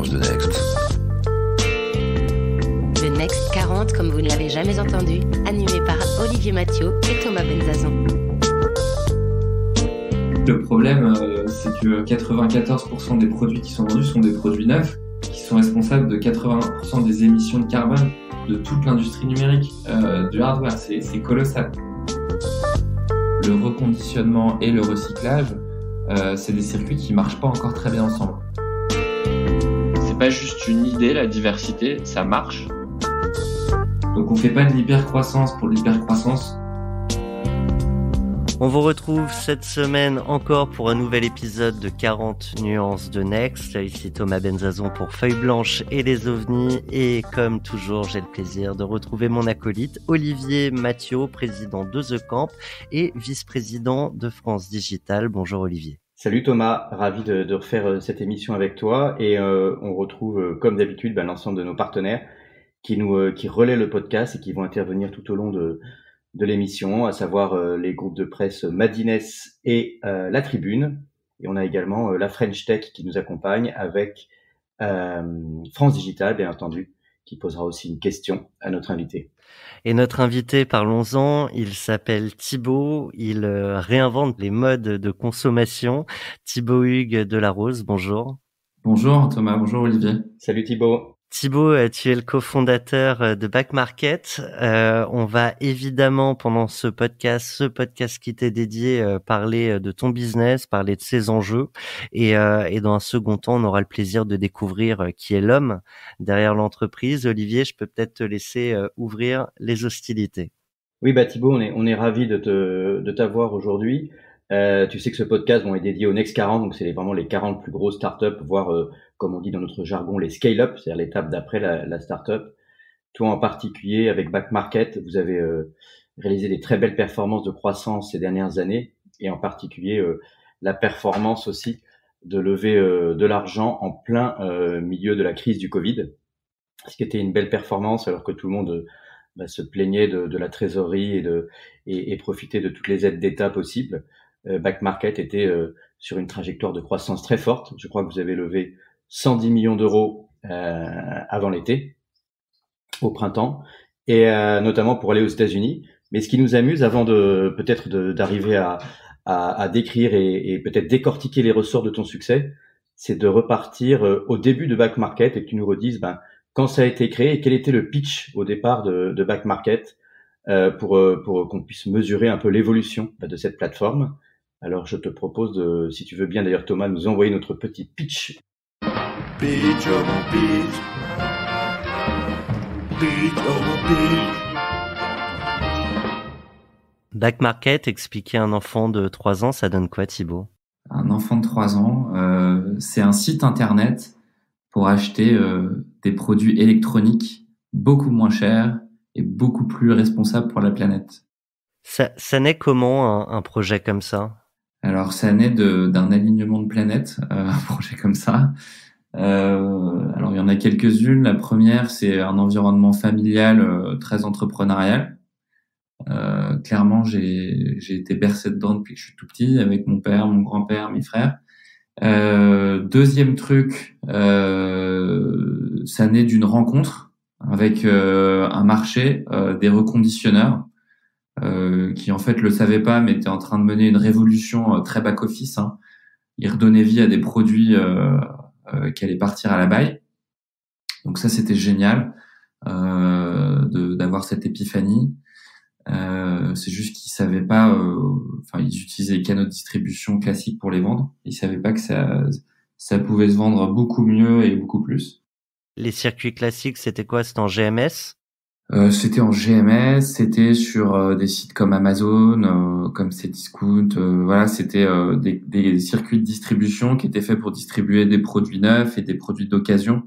nuances de Next. Le Next 40, comme vous ne l'avez jamais entendu, animé par Olivier Mathieu et Thomas Benzazon. Le problème, c'est que 94% des produits qui sont vendus sont des produits neufs, qui sont responsables de 80% des émissions de carbone de toute l'industrie numérique, du hardware. C'est colossal. Le reconditionnement et le recyclage, c'est des circuits qui marchent pas encore très bien ensemble. C'est pas juste une idée, la diversité, ça marche. Donc on fait pas de l'hypercroissance pour l'hypercroissance. On vous retrouve cette semaine encore pour un nouvel épisode de 40 nuances de Next. Ici Thomas Benzazon pour Feuille Blanche et les ovnis. Et comme toujours, j'ai le plaisir de retrouver mon acolyte Olivier Mathieu, président de The Camp et vice-président de France Digital. Bonjour Olivier. Salut Thomas, ravi de refaire cette émission avec toi. Et on retrouve comme d'habitude l'ensemble de nos partenaires qui relaient le podcast et qui vont intervenir tout au long de l'émission, à savoir les groupes de presse Madines et La Tribune. Et on a également la French Tech qui nous accompagne avec France Digital, bien entendu, qui posera aussi une question à notre invité. Et notre invité, parlons-en, il s'appelle Thibaut, il réinvente les modes de consommation. Thibaut Hugues Delarose, bonjour. Bonjour Thomas, bonjour Olivier. Salut Thibaut. Thibaut, tu es le cofondateur de Back Market. On va évidemment, pendant ce podcast qui t'est dédié, parler de ton business, parler de ses enjeux. Et dans un second temps, on aura le plaisir de découvrir qui est l'homme derrière l'entreprise. Olivier, je peux peut-être te laisser ouvrir les hostilités. Oui, Thibaut, on est ravis de t'avoir aujourd'hui. Tu sais que ce podcast est dédié au Next 40, donc c'est vraiment les 40 plus grosses startups, voire comme on dit dans notre jargon, les scale-up, c'est-à-dire l'étape d'après la startup. Toi en particulier, avec Back Market, vous avez réalisé des très belles performances de croissance ces dernières années, et en particulier la performance aussi de lever de l'argent en plein milieu de la crise du Covid, ce qui était une belle performance alors que tout le monde se plaignait de la trésorerie et profitait de toutes les aides d'État possibles. Back Market était sur une trajectoire de croissance très forte. Je crois que vous avez levé 110 millions d'euros avant l'été, au printemps, et notamment pour aller aux États-Unis. Mais ce qui nous amuse, avant d'arriver à décrire et peut-être décortiquer les ressorts de ton succès, c'est de repartir au début de Back Market et que tu nous redises quand ça a été créé et quel était le pitch au départ de Back Market pour qu'on puisse mesurer un peu l'évolution de cette plateforme. Alors, je te propose si tu veux bien d'ailleurs Thomas, nous envoyer notre petit pitch. Pitch, oh mon pitch. Pitch, oh mon pitch. Back Market, expliquer à un enfant de 3 ans, ça donne quoi Thibaut ? Un enfant de 3 ans, c'est un site internet pour acheter des produits électroniques beaucoup moins chers et beaucoup plus responsables pour la planète. Ça naît comment un projet comme ça ? Alors, ça naît d'un alignement de planètes, un projet comme ça. Alors, il y en a quelques-unes. La première, c'est un environnement familial très entrepreneurial. Clairement, j'ai été bercé dedans depuis que je suis tout petit, avec mon père, mon grand-père, mes frères. Deuxième truc, ça naît d'une rencontre avec un marché des reconditionneurs. Qui en fait le savaient pas, mais était en train de mener une révolution très back-office. Ils redonnaient vie à des produits qui allaient partir à la baille. Donc ça, c'était génial d'avoir cette épiphanie. C'est juste qu'ils savaient pas, ils utilisaient les canaux de distribution classiques pour les vendre. Ils savaient pas que ça pouvait se vendre beaucoup mieux et beaucoup plus. Les circuits classiques, c'était quoi ? C'était en GMS ? C'était en GMS, c'était sur des sites comme Amazon, comme Cdiscount, voilà, c'était des circuits de distribution qui étaient faits pour distribuer des produits neufs et des produits d'occasion,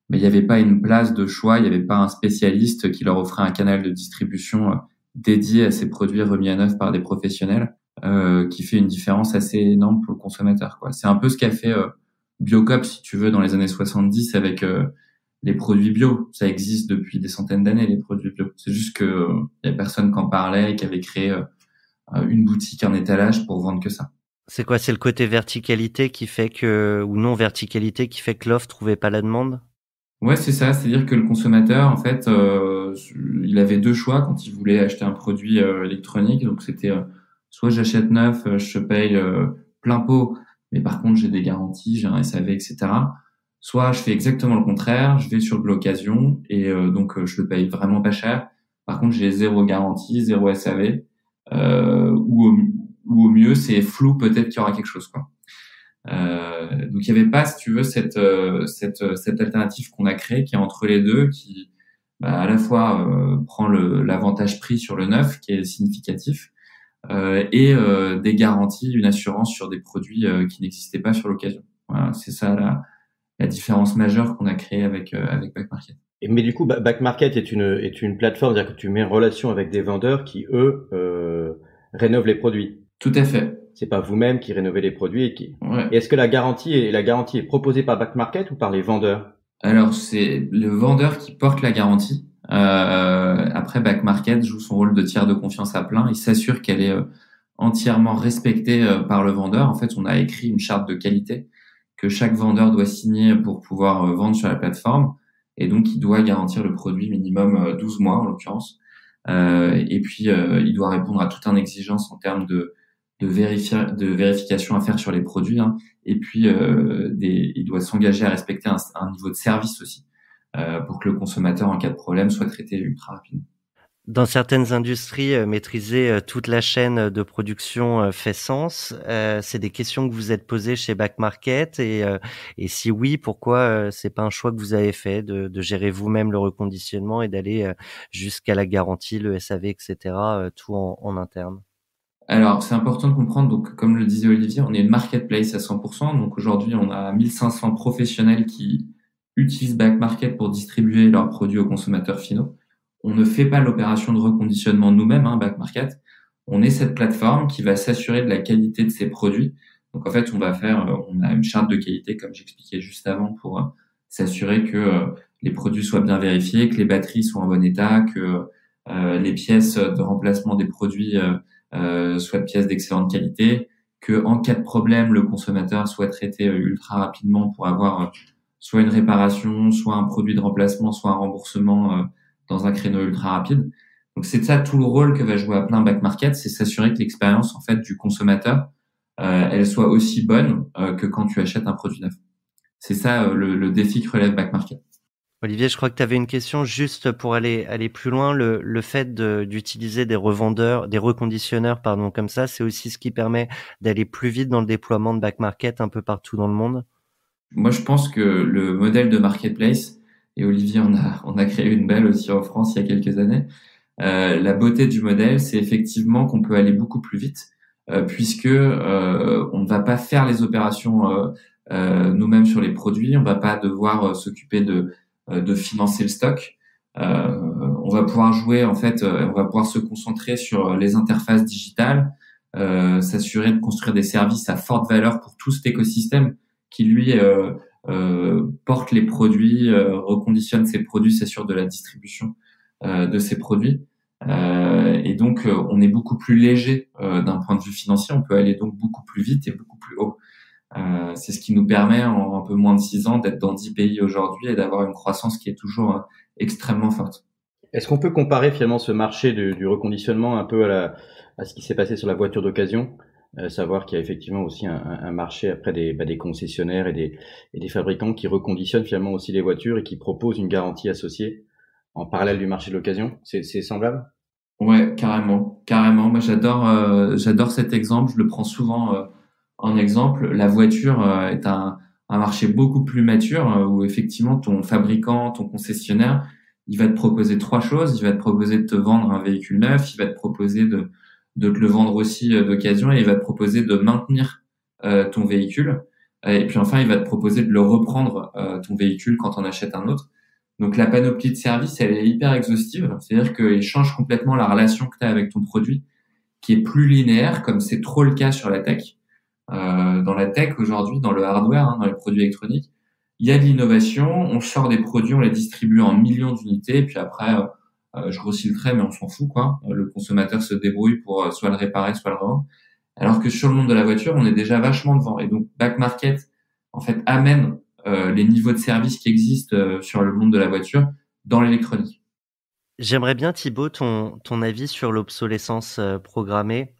mais il n'y avait pas une place de choix, il n'y avait pas un spécialiste qui leur offrait un canal de distribution dédié à ces produits remis à neuf par des professionnels, qui fait une différence assez énorme pour le consommateur, quoi. C'est un peu ce qu'a fait Biocop, si tu veux, dans les années 70 avec les produits bio. Ça existe depuis des centaines d'années, les produits bio. C'est juste que y a personne qui en parlait et qui avait créé une boutique, un étalage pour vendre que ça. C'est quoi? C'est le côté verticalité qui fait que, ou non verticalité qui fait que l'offre trouvait pas la demande? Ouais, c'est ça. C'est-à-dire que le consommateur, en fait, il avait deux choix quand il voulait acheter un produit électronique. Donc, c'était soit j'achète neuf, je paye plein pot, mais par contre, j'ai des garanties, j'ai un SAV, etc. Soit je fais exactement le contraire, je vais sur de l'occasion et donc je le paye vraiment pas cher. Par contre, j'ai zéro garantie, zéro SAV, ou au mieux, c'est flou, peut-être qu'il y aura quelque chose, quoi. Donc il y avait pas, si tu veux, cette alternative qu'on a créée qui est entre les deux, qui à la fois prend l'avantage prix sur le neuf qui est significatif, et des garanties, une assurance sur des produits qui n'existaient pas sur l'occasion. Voilà, c'est ça la différence majeure qu'on a créée avec Back Market. Mais du coup, Back Market est une plateforme, c'est-à-dire que tu mets en relation avec des vendeurs qui, eux, rénovent les produits. Tout à fait. C'est pas vous-même qui rénovez les produits Ouais. Et est-ce que la garantie est proposée par Back Market ou par les vendeurs? Alors, c'est le vendeur qui porte la garantie. Après, Back Market joue son rôle de tiers de confiance à plein. Il s'assure qu'elle est entièrement respectée par le vendeur. En fait, on a écrit une charte de qualité que chaque vendeur doit signer pour pouvoir vendre sur la plateforme. Et donc, il doit garantir le produit minimum 12 mois, en l'occurrence. Et puis, il doit répondre à toute une exigence en termes de vérification à faire sur les produits, hein. Et puis il doit s'engager à respecter un niveau de service aussi, pour que le consommateur en cas de problème soit traité ultra rapidement. Dans certaines industries, maîtriser toute la chaîne de production fait sens. C'est des questions que vous êtes posées chez Back Market et si oui, pourquoi c'est pas un choix que vous avez fait de gérer vous-même le reconditionnement et d'aller jusqu'à la garantie, le SAV, etc., tout en interne? Alors, c'est important de comprendre, donc, comme le disait Olivier, on est une marketplace à 100%. Donc, aujourd'hui, on a 1500 professionnels qui utilisent Back Market pour distribuer leurs produits aux consommateurs finaux. On ne fait pas l'opération de reconditionnement nous-mêmes, hein, Back Market. On est cette plateforme qui va s'assurer de la qualité de ses produits. Donc, en fait, on a une charte de qualité, comme j'expliquais juste avant, pour s'assurer que les produits soient bien vérifiés, que les batteries soient en bon état, que les pièces de remplacement des produits soit de pièces d'excellente qualité, que en cas de problème, le consommateur soit traité ultra rapidement pour avoir soit une réparation, soit un produit de remplacement, soit un remboursement dans un créneau ultra rapide. Donc c'est ça tout le rôle que va jouer à plein Back Market, c'est s'assurer que l'expérience en fait du consommateur elle soit aussi bonne que quand tu achètes un produit neuf. C'est ça le défi que relève Back Market. Olivier, je crois que tu avais une question juste pour aller plus loin. Le fait d'utiliser des revendeurs, des reconditionneurs, pardon, comme ça, c'est aussi ce qui permet d'aller plus vite dans le déploiement de Back Market un peu partout dans le monde. Moi, je pense que le modèle de marketplace, et Olivier on a créé une belle aussi en France il y a quelques années. La beauté du modèle, c'est effectivement qu'on peut aller beaucoup plus vite, puisque on ne va pas faire les opérations nous-mêmes sur les produits, on va pas devoir s'occuper de financer le stock. On va pouvoir jouer en fait, on va pouvoir se concentrer sur les interfaces digitales, s'assurer de construire des services à forte valeur pour tout cet écosystème qui lui porte les produits, reconditionne ses produits, s'assure de la distribution de ces produits. Et donc on est beaucoup plus léger d'un point de vue financier, on peut aller donc beaucoup plus vite et beaucoup plus haut. C'est ce qui nous permet en un peu moins de 6 ans d'être dans 10 pays aujourd'hui et d'avoir une croissance qui est toujours extrêmement forte. Est-ce qu'on peut comparer finalement ce marché du reconditionnement un peu à ce qui s'est passé sur la voiture d'occasion, savoir qu'il y a effectivement aussi un marché après des concessionnaires et des fabricants qui reconditionnent finalement aussi les voitures et qui proposent une garantie associée en parallèle du marché de l'occasion? C'est semblable? Ouais, carrément. Moi, j'adore cet exemple. Je le prends souvent en exemple. La voiture est un marché beaucoup plus mature où effectivement ton fabricant, ton concessionnaire, il va te proposer 3 choses. Il va te proposer de te vendre un véhicule neuf. Il va te proposer de te le vendre aussi d'occasion et il va te proposer de maintenir ton véhicule. Et puis enfin, il va te proposer de le reprendre ton véhicule quand on achète un autre. Donc la panoplie de services, elle est hyper exhaustive. C'est-à-dire qu'il change complètement la relation que tu as avec ton produit, qui est plus linéaire, comme c'est trop le cas sur la tech. Dans la tech aujourd'hui, dans le hardware, hein, dans les produits électroniques, il y a de l'innovation, on sort des produits, on les distribue en millions d'unités, et puis après, je grossis le trait, mais on s'en fout, quoi. Le consommateur se débrouille pour soit le réparer, soit le revendre. Alors que sur le monde de la voiture, on est déjà vachement devant. Et donc, Back Market, en fait, amène les niveaux de service qui existent sur le monde de la voiture dans l'électronique. J'aimerais bien, Thibaut, ton avis sur l'obsolescence programmée,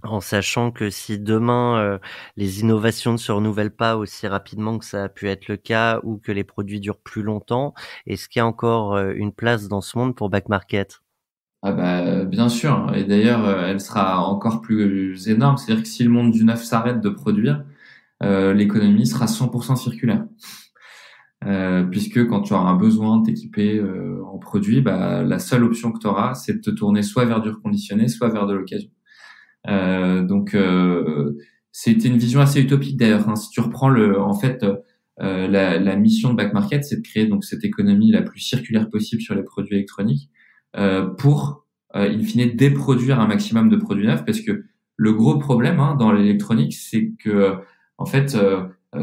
en sachant que si demain les innovations ne se renouvellent pas aussi rapidement que ça a pu être le cas ou que les produits durent plus longtemps, est-ce qu'il y a encore une place dans ce monde pour Back Market? Ah bah bien sûr, et d'ailleurs elle sera encore plus énorme. C'est-à-dire que si le monde du neuf s'arrête de produire, l'économie sera 100% circulaire. Puisque quand tu auras un besoin de t'équiper en produits, bah la seule option que tu auras, c'est de te tourner soit vers du reconditionné, soit vers de l'occasion. Donc c'était une vision assez utopique d'ailleurs. Hein. Si tu reprends la mission de Back Market, c'est de créer donc cette économie la plus circulaire possible sur les produits électroniques pour in fine déproduire un maximum de produits neufs, parce que le gros problème dans l'électronique, c'est que en fait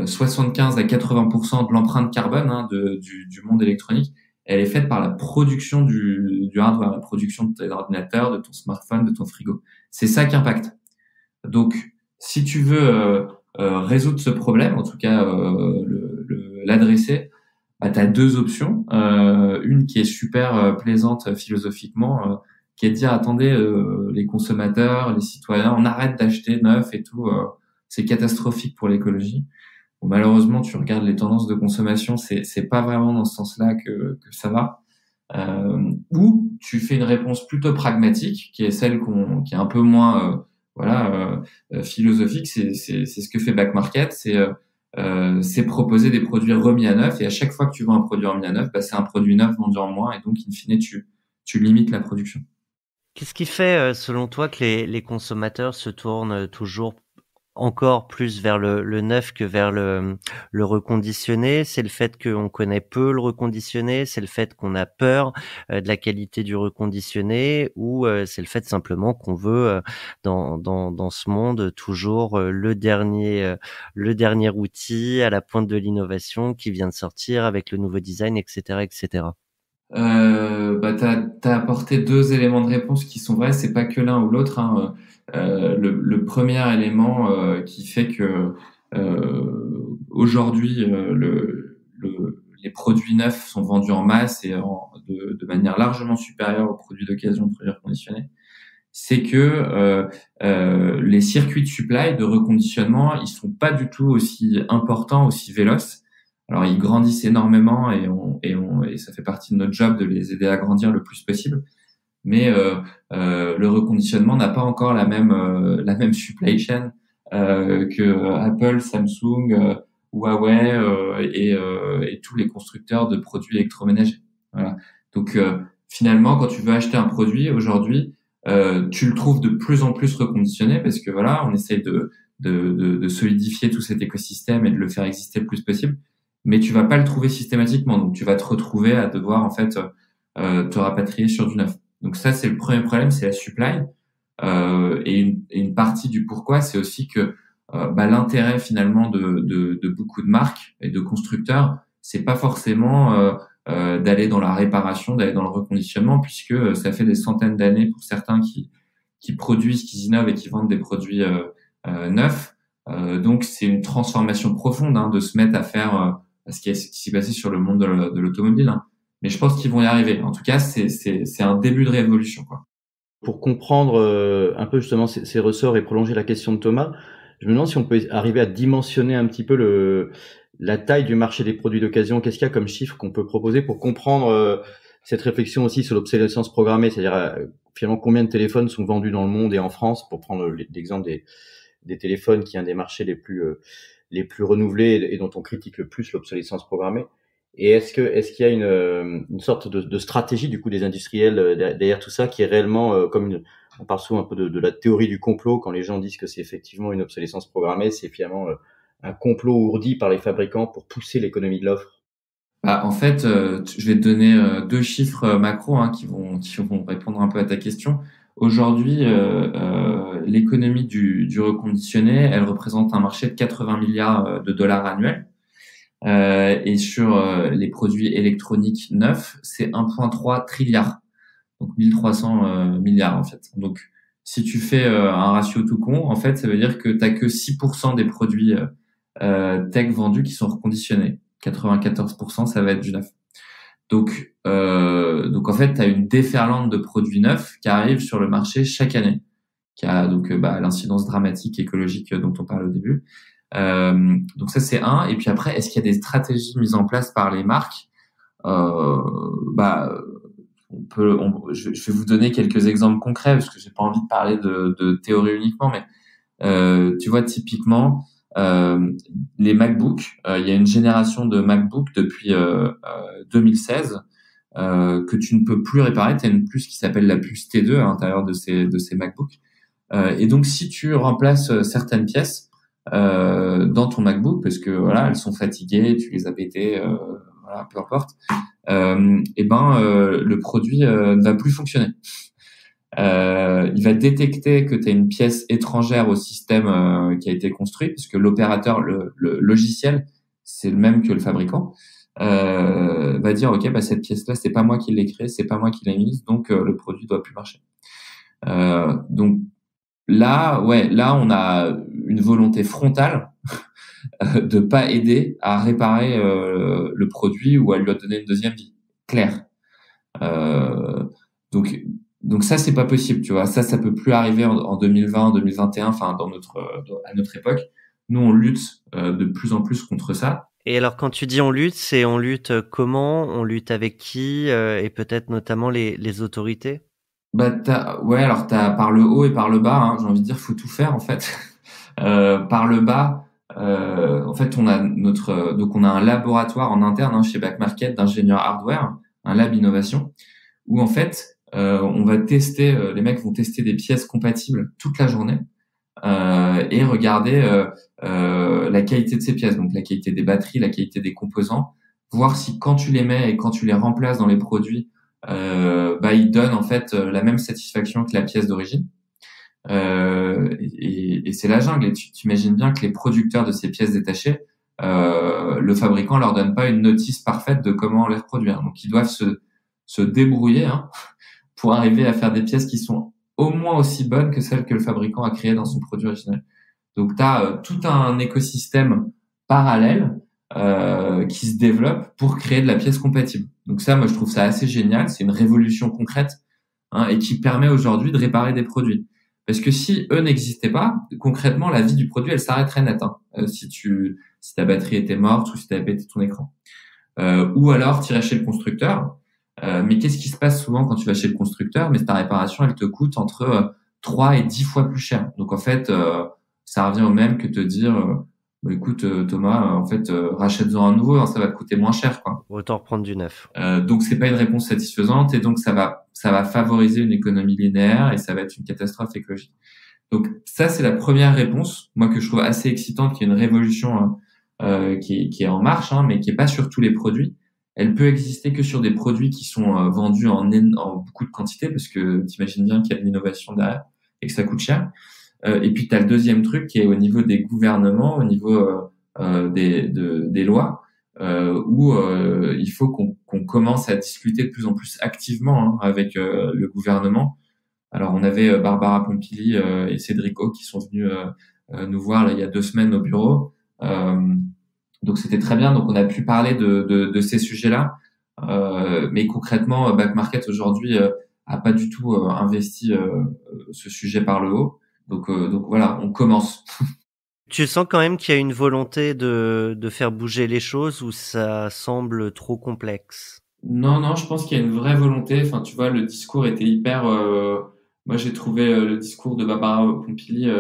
75 à 80% de l'empreinte carbone du monde électronique, elle est faite par la production du hardware, la production de ton ordinateur, de ton smartphone, de ton frigo. C'est ça qui impacte. Donc, si tu veux résoudre ce problème, en tout cas l'adresser, bah, tu as deux options. Une qui est super plaisante philosophiquement, qui est de dire, attendez, les consommateurs, les citoyens, on arrête d'acheter neuf et tout. C'est catastrophique pour l'écologie. Bon, malheureusement, tu regardes les tendances de consommation, c'est pas vraiment dans ce sens-là que ça va. Ou tu fais une réponse plutôt pragmatique, qui est celle qui est un peu moins philosophique. C'est ce que fait Back Market, c'est proposer des produits remis à neuf, et à chaque fois que tu vends un produit remis à neuf, bah, c'est un produit neuf vendu en moins, et donc in fine tu limites la production. Qu'est-ce qui fait, selon toi, que les consommateurs se tournent toujours encore plus vers le neuf que vers le reconditionné? C'est le fait qu'on connaît peu le reconditionné? C'est le fait qu'on a peur de la qualité du reconditionné? Ou c'est le fait simplement qu'on veut dans ce monde toujours le dernier outil à la pointe de l'innovation qui vient de sortir avec le nouveau design, etc., etc. Bah t'as apporté deux éléments de réponse qui sont vrais. C'est pas que l'un ou l'autre. Le premier élément qui fait que aujourd'hui les produits neufs sont vendus en masse et de manière largement supérieure aux produits d'occasion, aux produits reconditionnés, c'est que les circuits de supply, de reconditionnement, ils sont pas du tout aussi importants, aussi véloces. Alors ils grandissent énormément et ça fait partie de notre job de les aider à grandir le plus possible. Mais le reconditionnement n'a pas encore la même supply chain que Apple, Samsung, Huawei et tous les constructeurs de produits électroménagers. Voilà. Donc finalement, quand tu veux acheter un produit aujourd'hui, tu le trouves de plus en plus reconditionné, parce que voilà, on essaye de solidifier tout cet écosystème et de le faire exister le plus possible. Mais tu vas pas le trouver systématiquement, donc tu vas te retrouver à devoir en fait te rapatrier sur du neuf. Donc ça, c'est le premier problème, c'est la supply. Et une partie du pourquoi, c'est aussi que l'intérêt finalement de beaucoup de marques et de constructeurs, c'est pas forcément d'aller dans la réparation, d'aller dans le reconditionnement, puisque ça fait des centaines d'années pour certains qui produisent, qui innovent et qui vendent des produits neufs. Donc c'est une transformation profonde de se mettre à faire ce qui s'est passé sur le monde de l'automobile. Mais je pense qu'ils vont y arriver. En tout cas, c'est un début de révolution, quoi. Pour comprendre un peu justement ces ressorts et prolonger la question de Thomas, je me demande si on peut arriver à dimensionner un petit peu la taille du marché des produits d'occasion. Qu'est-ce qu'il y a comme chiffre qu'on peut proposer pour comprendre cette réflexion aussi sur l'obsolescence programmée, c'est-à-dire finalement combien de téléphones sont vendus dans le monde et en France, pour prendre l'exemple des téléphones qui est un des marchés les plus renouvelés et dont on critique le plus l'obsolescence programmée. Et est-ce qu'il y a une sorte de stratégie du coup des industriels derrière tout ça, qui est réellement on parle souvent un peu de la théorie du complot quand les gens disent que c'est effectivement une obsolescence programmée, c'est finalement un complot ourdi par les fabricants pour pousser l'économie de l'offre? En fait, je vais te donner deux chiffres macro qui vont répondre un peu à ta question. Aujourd'hui, l'économie du reconditionné, elle représente un marché de 80 milliards de dollars annuels. Et sur les produits électroniques neufs, c'est 1,3 trilliard, donc 1300 milliards en fait. Donc si tu fais un ratio tout con, en fait, ça veut dire que t'as que 6% des produits tech vendus qui sont reconditionnés. 94%, ça va être du neuf. Donc en fait, tu as une déferlante de produits neufs qui arrivent sur le marché chaque année, qui a donc l'incidence dramatique écologique dont on parle au début. Donc ça, c'est un. Et puis après, est-ce qu'il y a des stratégies mises en place par les marques? Je vais vous donner quelques exemples concrets parce que j'ai pas envie de parler de théorie uniquement, mais tu vois, typiquement, les MacBooks, il y a une génération de MacBook depuis 2016 que tu ne peux plus réparer. Tu as une puce qui s'appelle la puce T2 à l'intérieur de ces MacBooks. Et donc, si tu remplaces certaines pièces dans ton MacBook, parce que voilà, elles sont fatiguées, tu les as pétées, voilà, peu importe, le produit ne va plus fonctionner. Il va détecter que tu as une pièce étrangère au système qui a été construit, puisque l'opérateur, le logiciel, c'est le même que le fabricant, va dire ok, cette pièce-là, c'est pas moi qui l'ai créée, c'est pas moi qui l'ai mise, donc le produit doit plus marcher. Donc là, on a une volonté frontale de pas aider à réparer le produit ou à lui donner une deuxième vie. Claire. Donc ça, c'est pas possible, tu vois. Ça peut plus arriver en 2020, en 2021, enfin à notre époque. Nous, on lutte de plus en plus contre ça. Et alors, quand tu dis on lutte comment? On lutte avec qui? Et peut-être notamment les autorités? Alors t'as par le haut et par le bas, hein, j'ai envie de dire, faut tout faire en fait. Par le bas, en fait, on a un laboratoire en interne chez Back Market d'ingénieurs hardware, un lab innovation, où en fait on va tester, les mecs vont tester des pièces compatibles toute la journée et regarder la qualité de ces pièces, donc la qualité des batteries, la qualité des composants, voir si quand tu les mets et quand tu les remplaces dans les produits, ils donnent en fait la même satisfaction que la pièce d'origine. Et c'est la jungle. Et tu t'imagines bien que les producteurs de ces pièces détachées, le fabricant leur donne pas une notice parfaite de comment les reproduire. Donc ils doivent se débrouiller pour arriver à faire des pièces qui sont au moins aussi bonnes que celles que le fabricant a créées dans son produit original. Donc tu as tout un écosystème parallèle qui se développe pour créer de la pièce compatible. Donc ça, moi je trouve ça assez génial. C'est une révolution concrète et qui permet aujourd'hui de réparer des produits. Parce que si eux n'existaient pas, concrètement, la vie du produit, elle s'arrêterait net. Si ta batterie était morte ou si tu avais pété ton écran. Ou alors, tu irais chez le constructeur. Mais qu'est-ce qui se passe souvent quand tu vas chez le constructeur? Mais ta réparation, elle te coûte entre 3 et 10 fois plus cher. Donc, en fait, ça revient au même que te dire, écoute, Thomas, rachète-en un nouveau, ça va te coûter moins cher, quoi. Autant reprendre du neuf. Donc, c'est pas une réponse satisfaisante et donc ça va favoriser une économie linéaire et ça va être une catastrophe écologique. Donc, ça, c'est la première réponse, moi, que je trouve assez excitante, qui est une révolution qui est en marche, mais qui est pas sur tous les produits. Elle peut exister que sur des produits qui sont vendus en beaucoup de quantité, parce que t'imagines bien qu'il y a de l'innovation derrière et que ça coûte cher. Et puis, tu as le deuxième truc qui est au niveau des gouvernements, au niveau des lois, où il faut qu'on commence à discuter de plus en plus activement avec le gouvernement. Alors, on avait Barbara Pompili et Cédric O qui sont venus nous voir là, il y a 2 semaines au bureau. Donc, c'était très bien. Donc, on a pu parler de ces sujets-là. Mais concrètement, Back Market aujourd'hui a pas du tout investi ce sujet par le haut. Donc voilà, on commence. Tu sens quand même qu'il y a une volonté de faire bouger les choses ou ça semble trop complexe? Non, je pense qu'il y a une vraie volonté. Enfin, tu vois, le discours était hyper... moi, j'ai trouvé le discours de Barbara Pompili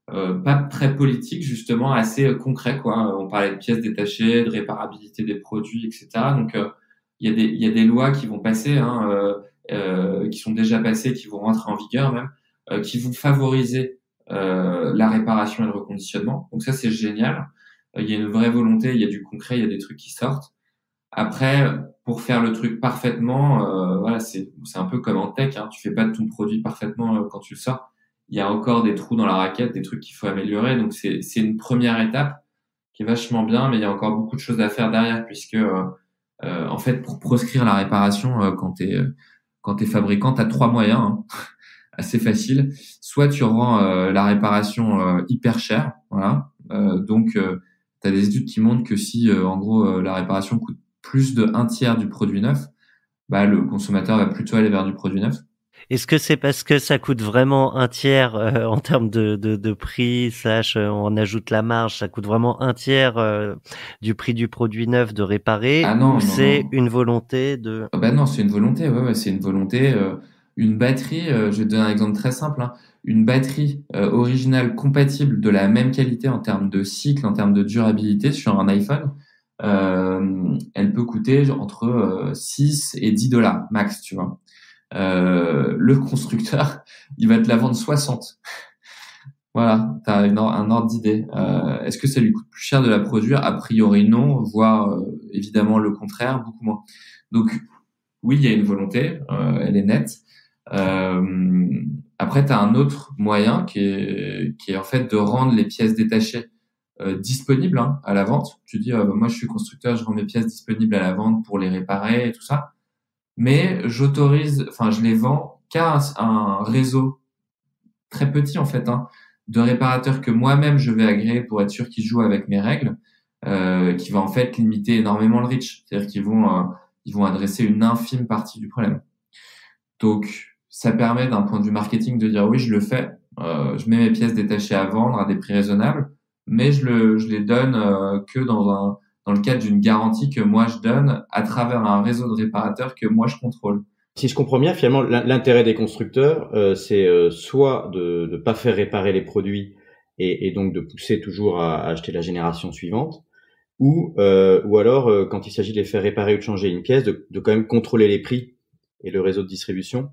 pas très politique, justement, assez concret, quoi. On parlait de pièces détachées, de réparabilité des produits, etc. Donc, il y a des lois qui vont passer, qui sont déjà passées, qui vont rentrer en vigueur même, qui vont favoriser la réparation et le reconditionnement. Donc ça, c'est génial. Il y a une vraie volonté, il y a du concret, il y a des trucs qui sortent. Après, pour faire le truc parfaitement, voilà, c'est un peu comme en tech, tu fais pas de ton produit parfaitement quand tu le sors. Il y a encore des trous dans la raquette, des trucs qu'il faut améliorer. Donc c'est une première étape qui est vachement bien, mais il y a encore beaucoup de choses à faire derrière, puisque en fait, pour proscrire la réparation, quand t'es fabricant, t'as 3 moyens. assez facile. Soit tu rends la réparation hyper chère, voilà. Donc, tu as des études qui montrent que si, en gros, la réparation coûte plus de 1/3 du produit neuf, bah le consommateur va plutôt aller vers du produit neuf. Est-ce que c'est parce que ça coûte vraiment 1/3 en termes de prix, on ajoute la marge, ça coûte vraiment 1/3 du prix du produit neuf de réparer, Ah non, ou non, c'est non. une volonté de... Ah bah non, c'est une volonté, ouais, c'est une volonté. Une batterie, je vais te donner un exemple très simple, hein. Une batterie originale compatible de la même qualité en termes de cycle, en termes de durabilité sur un iPhone, elle peut coûter entre 6 et 10 dollars max, tu vois. Le constructeur, il va te la vendre 60. Voilà, tu as un ordre d'idée. Est-ce que ça lui coûte plus cher de la produire? A priori non, voire évidemment le contraire, beaucoup moins. Donc oui, il y a une volonté, elle est nette. Après, tu as un autre moyen qui est en fait de rendre les pièces détachées disponibles à la vente. Tu dis, moi je suis constructeur, je rends mes pièces disponibles à la vente pour les réparer et tout ça. Mais je les vends qu'à un réseau très petit en fait, de réparateurs que moi-même je vais agréer pour être sûr qu'ils jouent avec mes règles, qui va en fait limiter énormément le reach. C'est-à-dire qu'ils vont adresser une infime partie du problème. Donc, ça permet d'un point de vue marketing de dire oui, je le fais, je mets mes pièces détachées à vendre à des prix raisonnables, mais je les donne que dans le cadre d'une garantie que moi je donne à travers un réseau de réparateurs que moi je contrôle. Si je comprends bien, finalement, l'intérêt des constructeurs, c'est soit de ne pas faire réparer les produits et donc de pousser toujours à acheter la génération suivante, ou alors, quand il s'agit de les faire réparer ou de changer une pièce, de quand même contrôler les prix et le réseau de distribution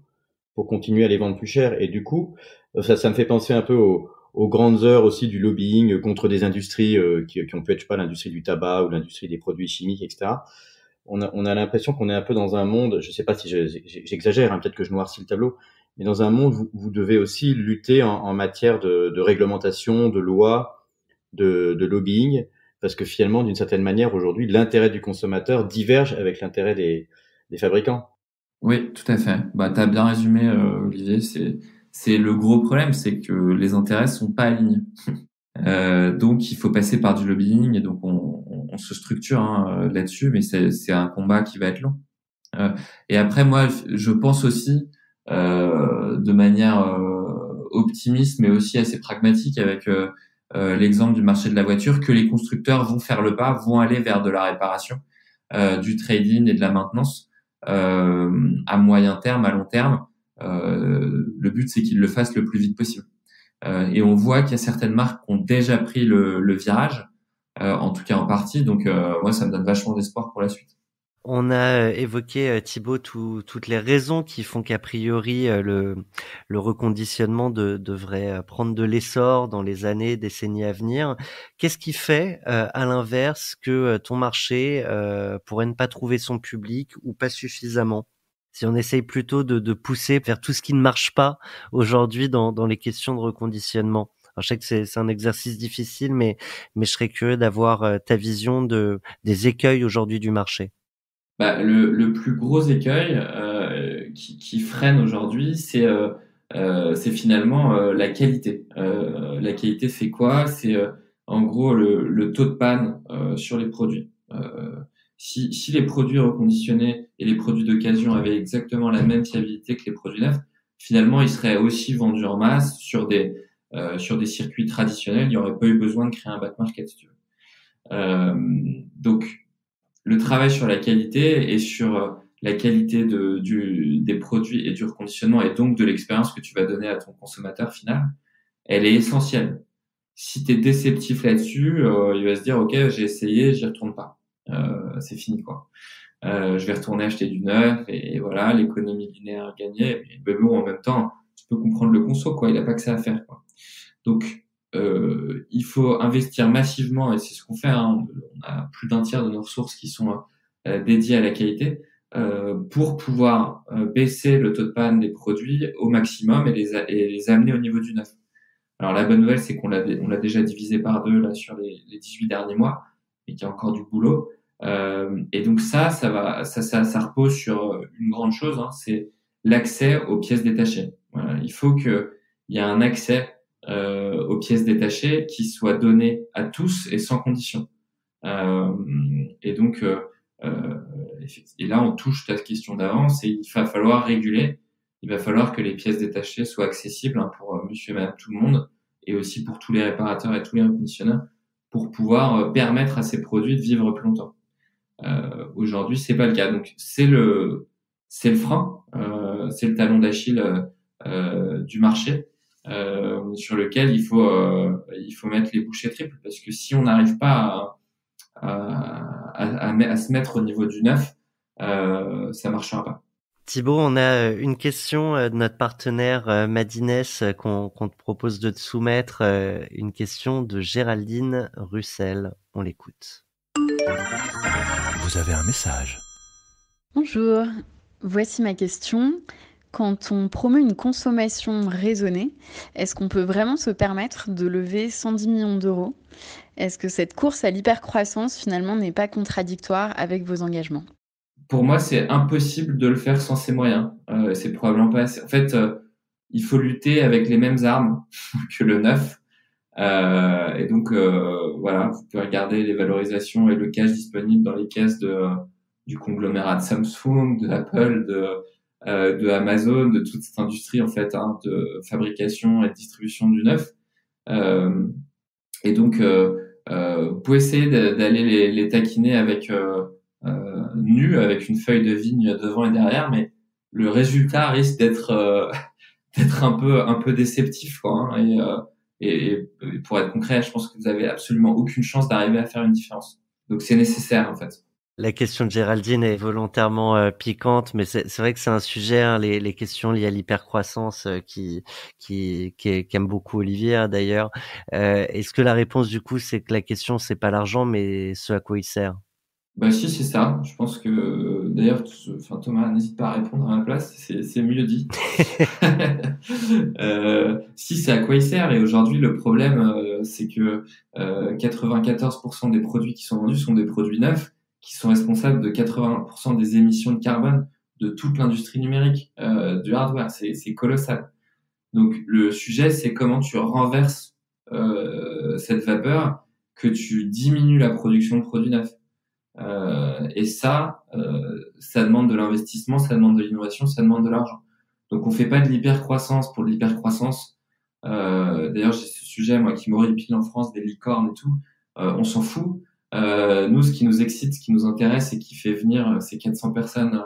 pour continuer à les vendre plus cher. Et du coup, ça me fait penser un peu aux grandes heures aussi du lobbying contre des industries qui ont pu être, je sais pas, l'industrie du tabac ou l'industrie des produits chimiques, etc. On a l'impression qu'on est un peu dans un monde, je sais pas si j'exagère, peut-être que je noircis le tableau, mais dans un monde où vous devez aussi lutter en matière de réglementation, de loi, de lobbying, parce que finalement, d'une certaine manière, aujourd'hui, l'intérêt du consommateur diverge avec l'intérêt des fabricants. Oui, tout à fait. Bah, t'as bien résumé, Olivier. C'est le gros problème, c'est que les intérêts sont pas alignés. Donc, il faut passer par du lobbying et donc on se structure là-dessus, mais c'est un combat qui va être long. Et après, moi, je pense aussi de manière optimiste, mais aussi assez pragmatique avec l'exemple du marché de la voiture, que les constructeurs vont faire le pas, vont aller vers de la réparation, du trade-in et de la maintenance à moyen terme, à long terme. Le but, c'est qu'ils le fassent le plus vite possible. Et on voit qu'il y a certaines marques qui ont déjà pris le virage, en tout cas en partie. Donc moi, ça me donne vachement d'espoir pour la suite. On a évoqué, Thibaut, toutes les raisons qui font qu'a priori le reconditionnement devrait prendre de l'essor dans les années, décennies à venir. Qu'est-ce qui fait, à l'inverse, que ton marché pourrait ne pas trouver son public ou pas suffisamment? Si on essaye plutôt de pousser vers tout ce qui ne marche pas aujourd'hui dans les questions de reconditionnement. Alors, je sais que c'est un exercice difficile, mais je serais curieux d'avoir ta vision des écueils aujourd'hui du marché. Bah, le plus gros écueil qui freine aujourd'hui, c'est finalement la qualité. La qualité, c'est quoi? C'est en gros le taux de panne sur les produits. Si les produits reconditionnés et les produits d'occasion avaient exactement la même fiabilité que les produits neufs, finalement, ils seraient aussi vendus en masse sur des circuits traditionnels. Il n'y aurait pas eu besoin de créer un back market, si tu veux. Donc, le travail sur la qualité et sur la qualité des produits et du reconditionnement et donc de l'expérience que tu vas donner à ton consommateur final, elle est essentielle. Si tu es déceptif là-dessus, il va se dire « Ok, j'ai essayé, j'y retourne pas. C'est fini, quoi. Je vais retourner acheter du neuf et voilà, l'économie linéaire gagnée. Mais bon, en même temps, tu peux comprendre le conso, quoi. Il a pas que ça à faire, quoi. Donc, il faut investir massivement et c'est ce qu'on fait. On a plus d'1/3 de nos ressources qui sont dédiées à la qualité pour pouvoir baisser le taux de panne des produits au maximum et les amener au niveau du neuf. Alors la bonne nouvelle, c'est qu'on l'a déjà divisé par 2 là sur les 18 derniers mois et qu'il y a encore du boulot. Et donc ça repose sur une grande chose, c'est l'accès aux pièces détachées. Voilà, il faut qu'il y ait un accès aux pièces détachées qui soit donné à tous et sans condition. Et donc, et là, on touche à la question d'avance et il va falloir réguler. Il va falloir que les pièces détachées soient accessibles pour monsieur et madame tout le monde et aussi pour tous les réparateurs et tous les reconditionneurs pour pouvoir permettre à ces produits de vivre plus longtemps. Aujourd'hui, c'est pas le cas. Donc, c'est le frein, c'est le talon d'Achille du marché sur lequel il faut mettre les bouchées triples parce que si on n'arrive pas à se mettre au niveau du neuf, ça marchera pas. Thibaut, on a une question de notre partenaire Madines qu'on te propose de te soumettre, une question de Géraldine Russel. On l'écoute. Vous avez un message. Bonjour, voici ma question. Quand on promeut une consommation raisonnée, est-ce qu'on peut vraiment se permettre de lever 110 millions d'euros ? Est-ce que cette course à l'hypercroissance finalement n'est pas contradictoire avec vos engagements ? Pour moi, c'est impossible de le faire sans ces moyens. C'est probablement pas assez. En fait, il faut lutter avec les mêmes armes que le neuf. Et donc, voilà, vous pouvez regarder les valorisations et le cash disponible dans les caisses du conglomérat de Samsung, de Apple, de Amazon, de toute cette industrie en fait de fabrication et de distribution du neuf. Et donc, vous pouvez essayer d'aller les taquiner avec nu, avec une feuille de vigne devant et derrière, mais le résultat risque d'être un peu déceptif, quoi. Et pour être concret, je pense que vous avez absolument aucune chance d'arriver à faire une différence. Donc c'est nécessaire en fait. La question de Géraldine est volontairement piquante, mais c'est vrai que c'est un sujet, les questions liées à l'hypercroissance qui aime beaucoup Olivier d'ailleurs. Est-ce que la réponse du coup c'est que la question c'est pas l'argent, mais ce à quoi il sert? Bah si, c'est ça. Je pense que d'ailleurs, Thomas, n'hésite pas à répondre à ma place. C'est mieux dit. Si, c'est à quoi il sert. Et aujourd'hui, le problème, c'est que 94% des produits qui sont vendus sont des produits neufs, qui sont responsables de 80% des émissions de carbone de toute l'industrie numérique, du hardware. C'est colossal. Donc le sujet, c'est comment tu renverses cette vapeur, que tu diminues la production de produits neufs. Et ça demande de l'investissement, ça demande de l'innovation, ça demande de l'argent. Donc on fait pas de l'hypercroissance pour de l'hypercroissance. D'ailleurs, j'ai ce sujet moi qui m'horripile en France, des licornes et tout. On s'en fout. Nous, ce qui nous excite, ce qui nous intéresse et qui fait venir ces 400 personnes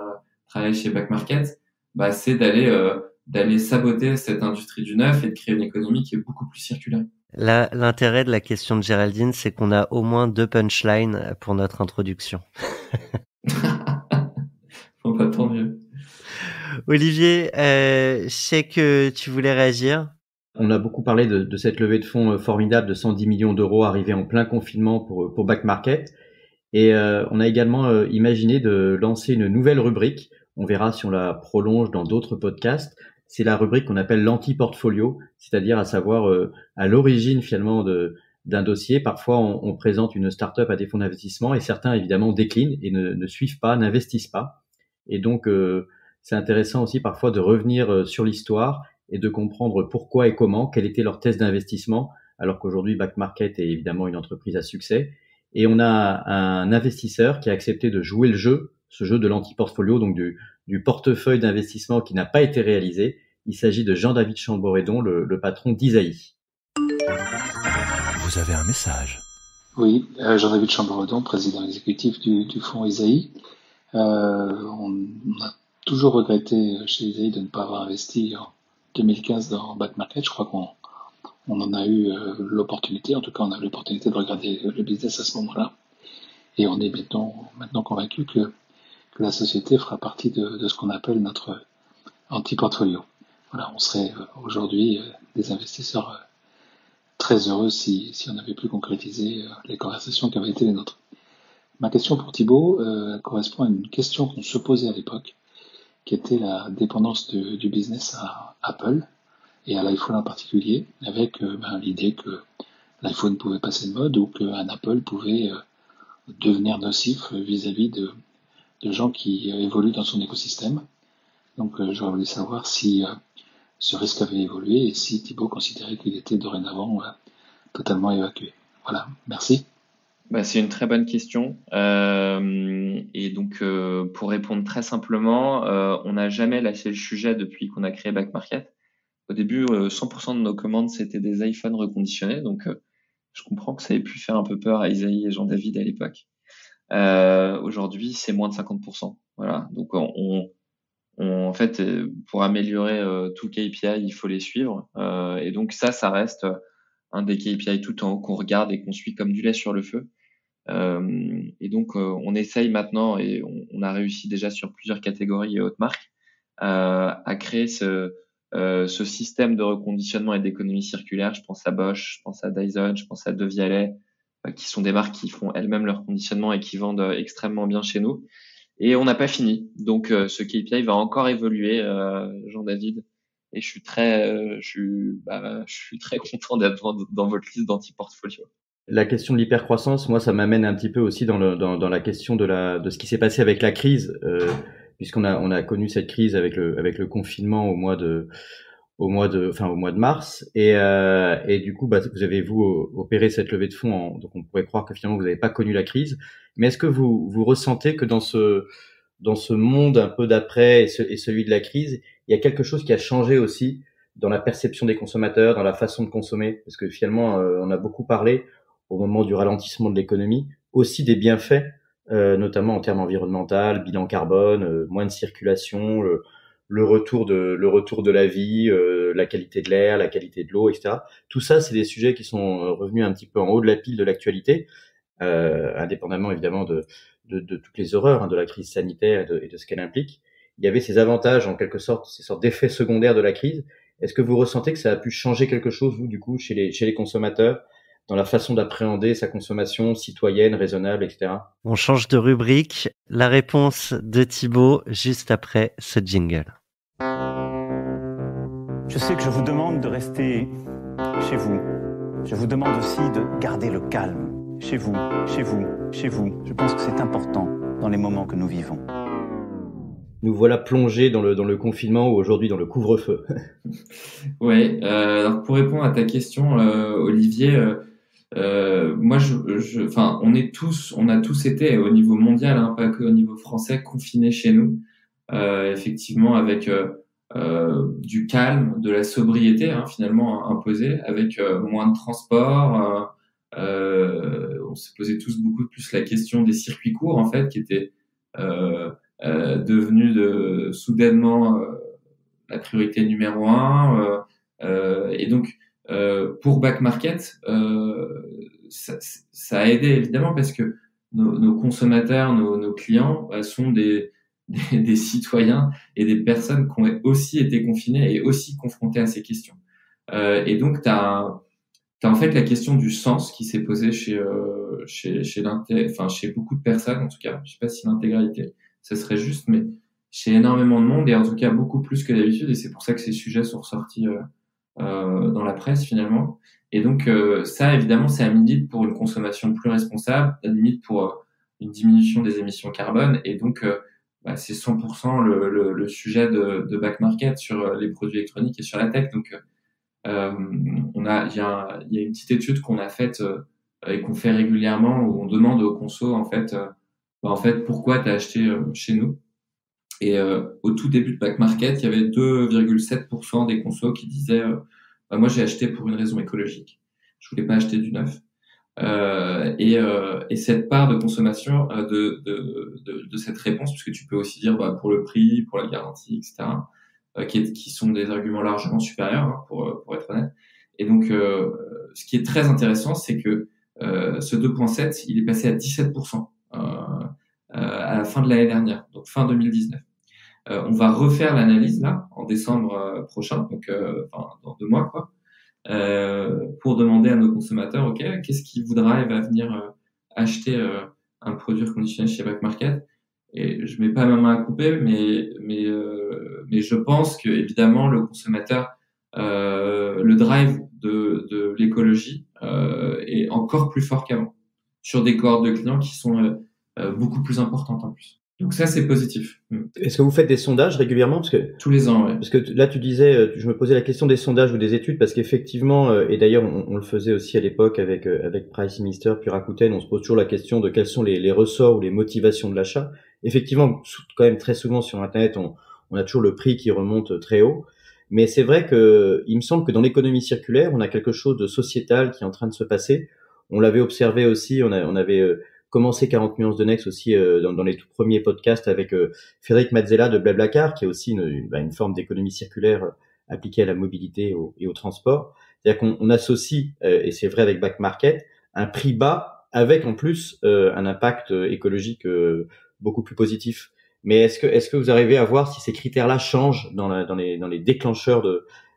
travailler chez Back Market, bah, c'est d'aller saboter cette industrie du neuf et de créer une économie qui est beaucoup plus circulaire. L'intérêt de la question de Géraldine, c'est qu'on a au moins 2 punchlines pour notre introduction. Bon, bah, tant mieux. Olivier, je sais que tu voulais réagir. On a beaucoup parlé de cette levée de fonds formidable de 110 millions d'euros arrivée en plein confinement pour Back Market. Et on a également imaginé de lancer une nouvelle rubrique. On verra si on la prolonge dans d'autres podcasts. C'est la rubrique qu'on appelle l'anti-portfolio, c'est-à-dire à savoir à l'origine finalement d'un dossier. Parfois, on présente une start-up à des fonds d'investissement et certains évidemment déclinent et ne suivent pas, n'investissent pas. Et donc, c'est intéressant aussi parfois de revenir sur l'histoire et de comprendre pourquoi et comment, quel était leur test d'investissement, alors qu'aujourd'hui, Back Market est évidemment une entreprise à succès. Et on a un investisseur qui a accepté de jouer le jeu, ce jeu de l'anti-portfolio, donc du portefeuille d'investissement qui n'a pas été réalisé. Il s'agit de Jean-David Chamboredon, le patron d'Isaïe. Vous avez un message. Oui, Jean-David Chamboredon, président exécutif du fonds Isaïe. On a toujours regretté chez Isaïe de ne pas avoir investi en 2015 dans Back Market. Je crois qu'on en a eu l'opportunité, en tout cas on a eu l'opportunité de regarder le business à ce moment-là. Et on est maintenant convaincu que la société fera partie de ce qu'on appelle notre anti-portfolio. Voilà, on serait aujourd'hui des investisseurs très heureux si on avait pu concrétiser les conversations qui avaient été les nôtres. Ma question pour Thibaut correspond à une question qu'on se posait à l'époque, qui était la dépendance du business à Apple et à l'iPhone en particulier, avec l'idée que l'iPhone pouvait passer de mode ou qu'un Apple pouvait devenir nocif vis-à-vis de gens qui évoluent dans son écosystème. Donc j'aurais voulu savoir si ce risque avait évolué et si Thibaut considérait qu'il était dorénavant totalement évacué. Voilà, merci. C'est une très bonne question. Et donc, pour répondre très simplement, on n'a jamais lâché le sujet depuis qu'on a créé Back Market. Au début, 100% de nos commandes, c'était des iPhones reconditionnés. Donc, je comprends que ça ait pu faire un peu peur à Isaïe et Jean-David à l'époque. Aujourd'hui, c'est moins de 50%. Voilà. Donc, en fait, pour améliorer tout le KPI, il faut les suivre. Et donc, ça reste un des KPI tout en haut qu'on regarde et qu'on suit comme du lait sur le feu. Et donc, on essaye maintenant, et on a réussi déjà sur plusieurs catégories et hautes marques, à créer ce système de reconditionnement et d'économie circulaire. Je pense à Bosch, je pense à Dyson, je pense à De Vialet, qui sont des marques qui font elles-mêmes leur conditionnement et qui vendent extrêmement bien chez nous. Et on n'a pas fini. Donc, ce KPI va encore évoluer, Jean-David. Et je suis très content d'être dans votre liste d'anti-portfolio. La question de l'hypercroissance, moi, ça m'amène un petit peu aussi dans la question de ce qui s'est passé avec la crise, puisqu'on a connu cette crise avec le confinement au mois de mars, et du coup, vous avez opéré cette levée de fonds, donc on pourrait croire que finalement vous n'avez pas connu la crise. Mais est-ce que vous ressentez que dans ce monde un peu d'après et celui de la crise, il y a quelque chose qui a changé aussi dans la perception des consommateurs, dans la façon de consommer? Parce que finalement, on a beaucoup parlé au moment du ralentissement de l'économie, aussi des bienfaits, notamment en termes environnementaux, bilan carbone, moins de circulation, le retour de la vie, la qualité de l'air, la qualité de l'eau, etc. Tout ça, c'est des sujets qui sont revenus un petit peu en haut de la pile de l'actualité, indépendamment évidemment de toutes les horreurs de la crise sanitaire et de ce qu'elle implique. Il y avait ces avantages, en quelque sorte, ces sortes d'effets secondaires de la crise. Est-ce que vous ressentez que ça a pu changer quelque chose, vous, du coup, chez les consommateurs, dans la façon d'appréhender sa consommation citoyenne, raisonnable, etc. On change de rubrique. La réponse de Thibaut juste après ce jingle. Je sais que je vous demande de rester chez vous. Je vous demande aussi de garder le calme. Chez vous, chez vous, chez vous. Je pense que c'est important dans les moments que nous vivons. Nous voilà plongés dans le confinement ou aujourd'hui dans le couvre-feu. Ouais. Alors pour répondre à ta question, Olivier, moi, on a tous été au niveau mondial, pas que au niveau français, confinés chez nous, effectivement avec du calme, de la sobriété, finalement imposée, avec moins de transport. On s'est posé tous beaucoup plus la question des circuits courts, en fait, qui étaient devenus soudainement la priorité numéro 1. Et donc pour Back Market, ça a aidé évidemment parce que nos consommateurs, nos clients sont des citoyens et des personnes qui ont aussi été confinés et aussi confrontés à ces questions. Et donc t'as en fait la question du sens qui s'est posée chez beaucoup de personnes, en tout cas. Je sais pas si l'intégralité, ça serait juste, mais chez énormément de monde et en tout cas beaucoup plus que d'habitude. Et c'est pour ça que ces sujets sont ressortis dans la presse finalement. Et donc ça évidemment ça milite pour une consommation plus responsable, ça milite pour une diminution des émissions carbone, et donc c'est 100% le sujet de Back Market sur les produits électroniques et sur la tech. Donc il y a une petite étude qu'on a faite et qu'on fait régulièrement où on demande aux consos en fait pourquoi t'as acheté chez nous. Et au tout début de Back Market, il y avait 2,7% des consos qui disaient moi j'ai acheté pour une raison écologique. Je voulais pas acheter du neuf. Et cette part de consommation de cette réponse, puisque tu peux aussi dire pour le prix, pour la garantie, etc., qui sont des arguments largement supérieurs, pour être honnête. Et donc ce qui est très intéressant, c'est que ce 2,7, il est passé à 17% à la fin de l'année dernière, donc fin 2019. On va refaire l'analyse là en décembre prochain, donc dans 2 mois pour demander à nos consommateurs, ok, qu'est-ce qui vous drive à venir acheter un produit reconditionné chez Back Market. Et je mets pas ma main à couper, mais je pense que évidemment le consommateur, le drive de l'écologie est encore plus fort qu'avant sur des cohortes de clients qui sont beaucoup plus importantes en plus. Donc ça, c'est positif. Est-ce que vous faites des sondages régulièrement? Parce que tous les ans, ouais. Parce que là, tu disais, je me posais la question des sondages ou des études, parce qu'effectivement, et d'ailleurs, on le faisait aussi à l'époque avec Price Minister puis Rakuten, on se pose toujours la question de quels sont les ressorts ou les motivations de l'achat. Effectivement, quand même très souvent sur Internet, on a toujours le prix qui remonte très haut. Mais c'est vrai que il me semble que dans l'économie circulaire, on a quelque chose de sociétal qui est en train de se passer. On l'avait observé aussi, on avait commencé 40 nuances de Next aussi dans les tout premiers podcasts avec Frédéric Mazzella de Blablacar, qui est aussi une forme d'économie circulaire appliquée à la mobilité et au transport. C'est-à-dire qu'on associe, et c'est vrai avec Back Market, un prix bas avec en plus un impact écologique beaucoup plus positif. Mais est-ce que vous arrivez à voir si ces critères-là changent dans les déclencheurs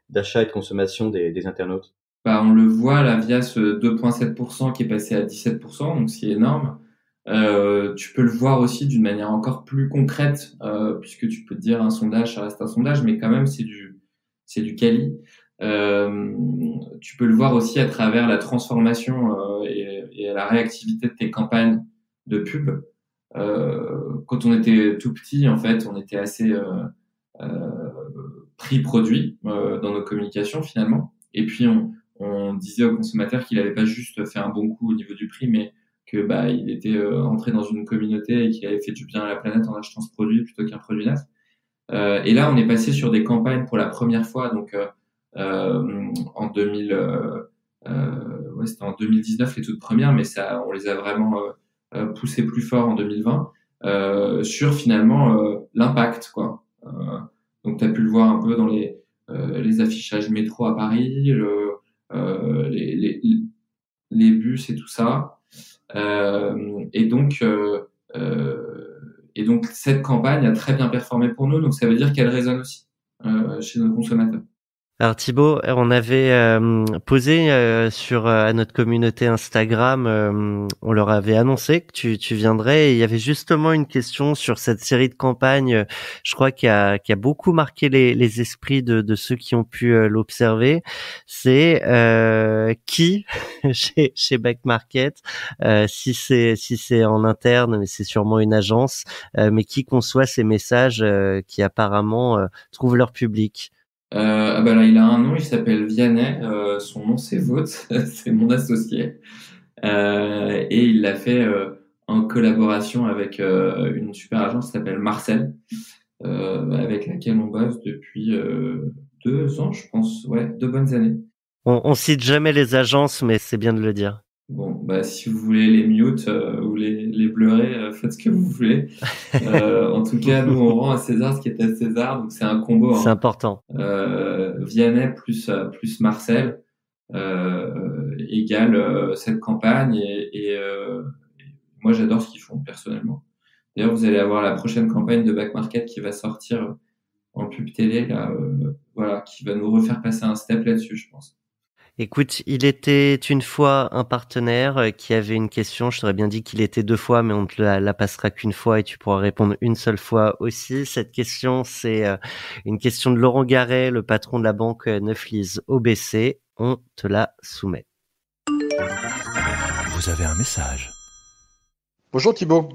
d'achat et de consommation des internautes? Bah, on le voit là via ce 2,7% qui est passé à 17%, donc c'est énorme. Tu peux le voir aussi d'une manière encore plus concrète, puisque tu peux te dire un sondage, ça reste un sondage, mais quand même c'est du quali. Tu peux le voir aussi à travers la transformation et la réactivité de tes campagnes de pub. Quand on était tout petit, en fait, on était assez prix-produit dans nos communications finalement. Et puis on disait au consommateur qu'il n'avait pas juste fait un bon coup au niveau du prix, mais que il était entré dans une communauté et qu'il avait fait du bien à la planète en achetant ce produit plutôt qu'un produit neuf. Et là, on est passé sur des campagnes pour la première fois, donc en 2000, c'était en 2019 les toutes premières, mais ça, on les a vraiment poussées plus fort en 2020 sur finalement l'impact, quoi. Donc, tu as pu le voir un peu dans les affichages métro à Paris, les bus et tout ça. Et donc cette campagne a très bien performé pour nous, donc ça veut dire qu'elle résonne aussi chez nos consommateurs. Alors Thibaut, on avait posé à notre communauté Instagram, on leur avait annoncé que tu viendrais, et il y avait justement une question sur cette série de campagnes, je crois qui a beaucoup marqué les esprits de ceux qui ont pu l'observer. C'est qui chez Back Market, si c'est en interne, mais c'est sûrement une agence, mais qui conçoit ces messages qui apparemment trouvent leur public. Là, il a un nom, il s'appelle Vianney, son nom c'est Vaut, c'est mon associé, et il l'a fait en collaboration avec une super agence qui s'appelle Marcel, avec laquelle on bosse depuis 2 ans, je pense, 2 bonnes années. On cite jamais les agences, mais c'est bien de le dire. Bon, si vous voulez les mute ou les bleurer, faites ce que vous voulez. En tout cas, nous, on rend à César ce qui est à César, donc c'est un combo. C'est important. Vianney plus Marcel égale cette campagne et moi, j'adore ce qu'ils font personnellement. D'ailleurs, vous allez avoir la prochaine campagne de Back Market qui va sortir en pub télé, là, qui va nous refaire passer un step là-dessus, je pense. Écoute, il était une fois un partenaire qui avait une question. Je t'aurais bien dit qu'il était 2 fois, mais on te la passera qu'une fois et tu pourras répondre une seule fois aussi. Cette question, c'est une question de Laurent Garret, le patron de la banque Neuflize OBC. On te la soumet. Vous avez un message. Bonjour Thibaut.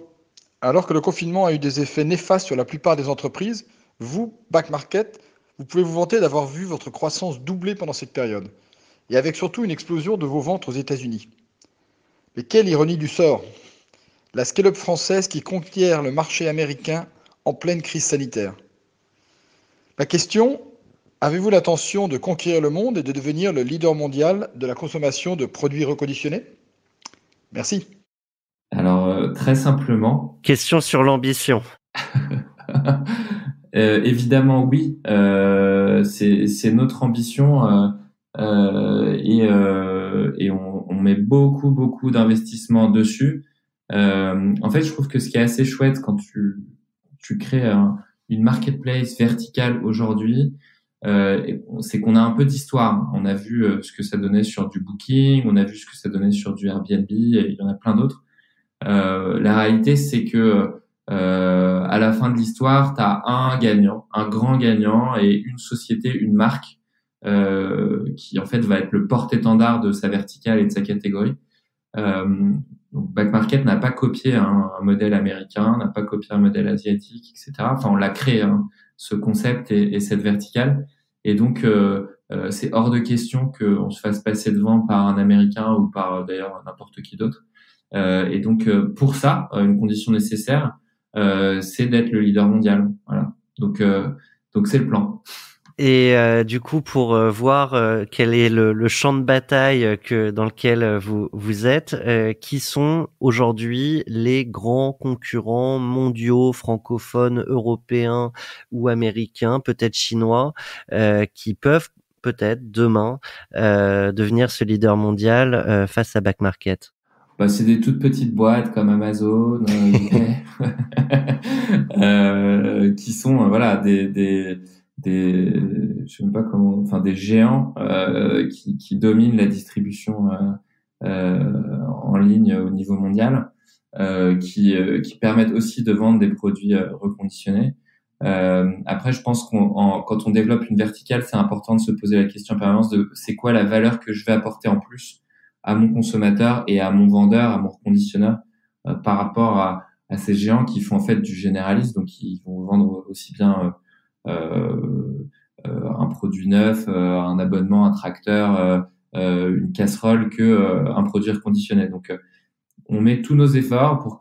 Alors que le confinement a eu des effets néfastes sur la plupart des entreprises, vous, Back Market, vous pouvez vous vanter d'avoir vu votre croissance doubler pendant cette période. Et avec surtout une explosion de vos ventes aux États-Unis. Mais quelle ironie du sort! La scale-up française qui conquiert le marché américain en pleine crise sanitaire. La question, avez-vous l'intention de conquérir le monde et de devenir le leader mondial de la consommation de produits reconditionnés? Merci. Alors, très simplement. Question sur l'ambition. Évidemment, oui. C'est notre ambition. Et on met beaucoup d'investissements dessus. En fait, je trouve que ce qui est assez chouette quand tu crées une marketplace verticale aujourd'hui, c'est qu'on a un peu d'histoire. On a vu ce que ça donnait sur du Booking, on a vu ce que ça donnait sur du Airbnb, et il y en a plein d'autres. La réalité, c'est que à la fin de l'histoire, tu as un gagnant, un grand gagnant, et une société, une marque qui en fait va être le porte-étendard de sa verticale et de sa catégorie. Donc Back Market n'a pas copié un modèle américain, n'a pas copié un modèle asiatique, etc. Enfin, on l'a créé, ce concept et cette verticale. Et donc, c'est hors de question qu'on se fasse passer devant par un Américain ou par d'ailleurs n'importe qui d'autre. Et donc, pour ça, une condition nécessaire, c'est d'être le leader mondial. Voilà. Donc c'est le plan. Et du coup, pour voir quel est le champ de bataille dans lequel vous êtes, qui sont aujourd'hui les grands concurrents mondiaux, francophones, européens ou américains, peut-être chinois, qui peuvent peut-être demain devenir ce leader mondial face à Back Market? Bah, c'est des toutes petites boîtes comme Amazon, qui sont voilà des je sais même pas comment, enfin des géants qui dominent la distribution en ligne au niveau mondial, qui permettent aussi de vendre des produits reconditionnés. Après, je pense quand on développe une verticale, c'est important de se poser la question en permanence de c'est quoi la valeur que je vais apporter en plus à mon consommateur et à mon vendeur, à mon reconditionneur, par rapport à ces géants qui font en fait du généraliste, donc ils vont vendre aussi bien un produit neuf, un abonnement, un tracteur, une casserole que un produit reconditionné. Donc on met tous nos efforts pour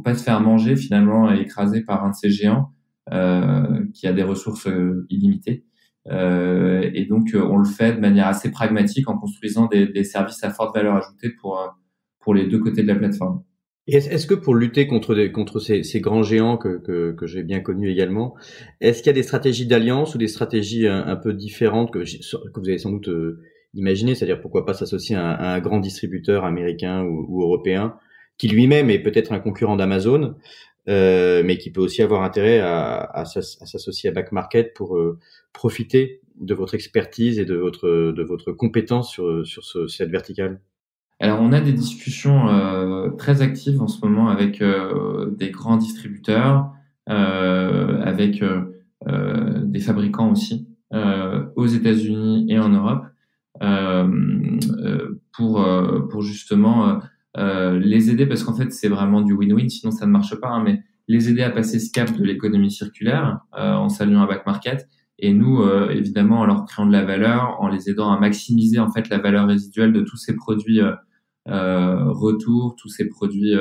pas se faire manger finalement et écraser par un de ces géants qui a des ressources illimitées. Et donc on le fait de manière assez pragmatique en construisant des services à forte valeur ajoutée pour les deux côtés de la plateforme. Et est-ce que pour lutter contre ces grands géants que j'ai bien connus également, est-ce qu'il y a des stratégies d'alliance ou des stratégies un peu différentes que vous avez sans doute imaginé, c'est-à-dire pourquoi pas s'associer à un grand distributeur américain ou européen qui lui-même est peut-être un concurrent d'Amazon, mais qui peut aussi avoir intérêt à s'associer à Back Market pour profiter de votre expertise et de votre compétence sur cette verticale? Alors, on a des discussions très actives en ce moment avec des grands distributeurs, avec des fabricants aussi, aux États-Unis et en Europe, pour justement les aider, parce qu'en fait, c'est vraiment du win-win, sinon ça ne marche pas, mais les aider à passer ce cap de l'économie circulaire en s'alliant à Back Market, et nous, évidemment, en leur créant de la valeur, en les aidant à maximiser en fait la valeur résiduelle de tous ces produits retour, tous ces produits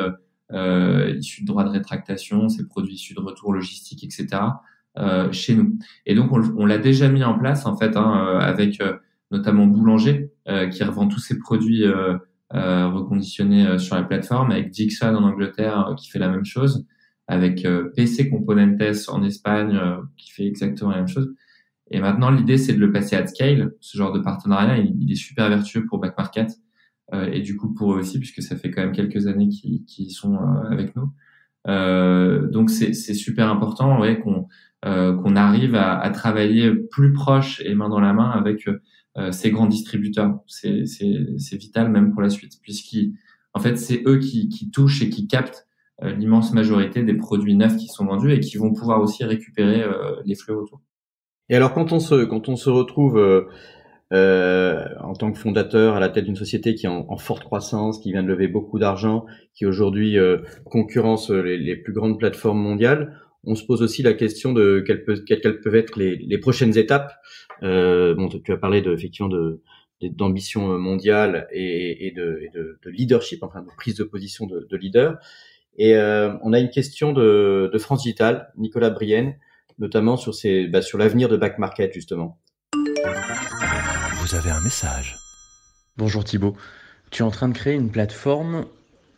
issus de droits de rétractation, ces produits issus de retour logistique, etc. Chez nous. Et donc on l'a déjà mis en place en fait avec notamment Boulanger qui revend tous ses produits reconditionnés sur la plateforme, avec Dixon en Angleterre qui fait la même chose, avec PC Componentes en Espagne qui fait exactement la même chose. Et maintenant l'idée c'est de le passer à scale. Ce genre de partenariat il est super vertueux pour Back Market. Et du coup pour eux aussi, puisque ça fait quand même quelques années qu'ils sont avec nous. Donc c'est super important, ouais, qu'on arrive à travailler plus proche et main dans la main avec ces grands distributeurs. C'est vital même pour la suite, en fait c'est eux qui touchent et qui captent l'immense majorité des produits neufs qui sont vendus et qui vont pouvoir aussi récupérer les flux autour. Et alors quand on se retrouve en tant que fondateur à la tête d'une société qui est en forte croissance, qui vient de lever beaucoup d'argent, qui aujourd'hui concurrence les plus grandes plateformes mondiales, on se pose aussi la question de quelles peuvent être les prochaines étapes. Bon, tu as parlé effectivement d'ambition mondiale et de leadership, enfin de prise de position de leader. Et on a une question de France Digital, Nicolas Brienne, notamment sur l'avenir de Back Market justement. Vous avez un message. Bonjour Thibaut. Tu es en train de créer une plateforme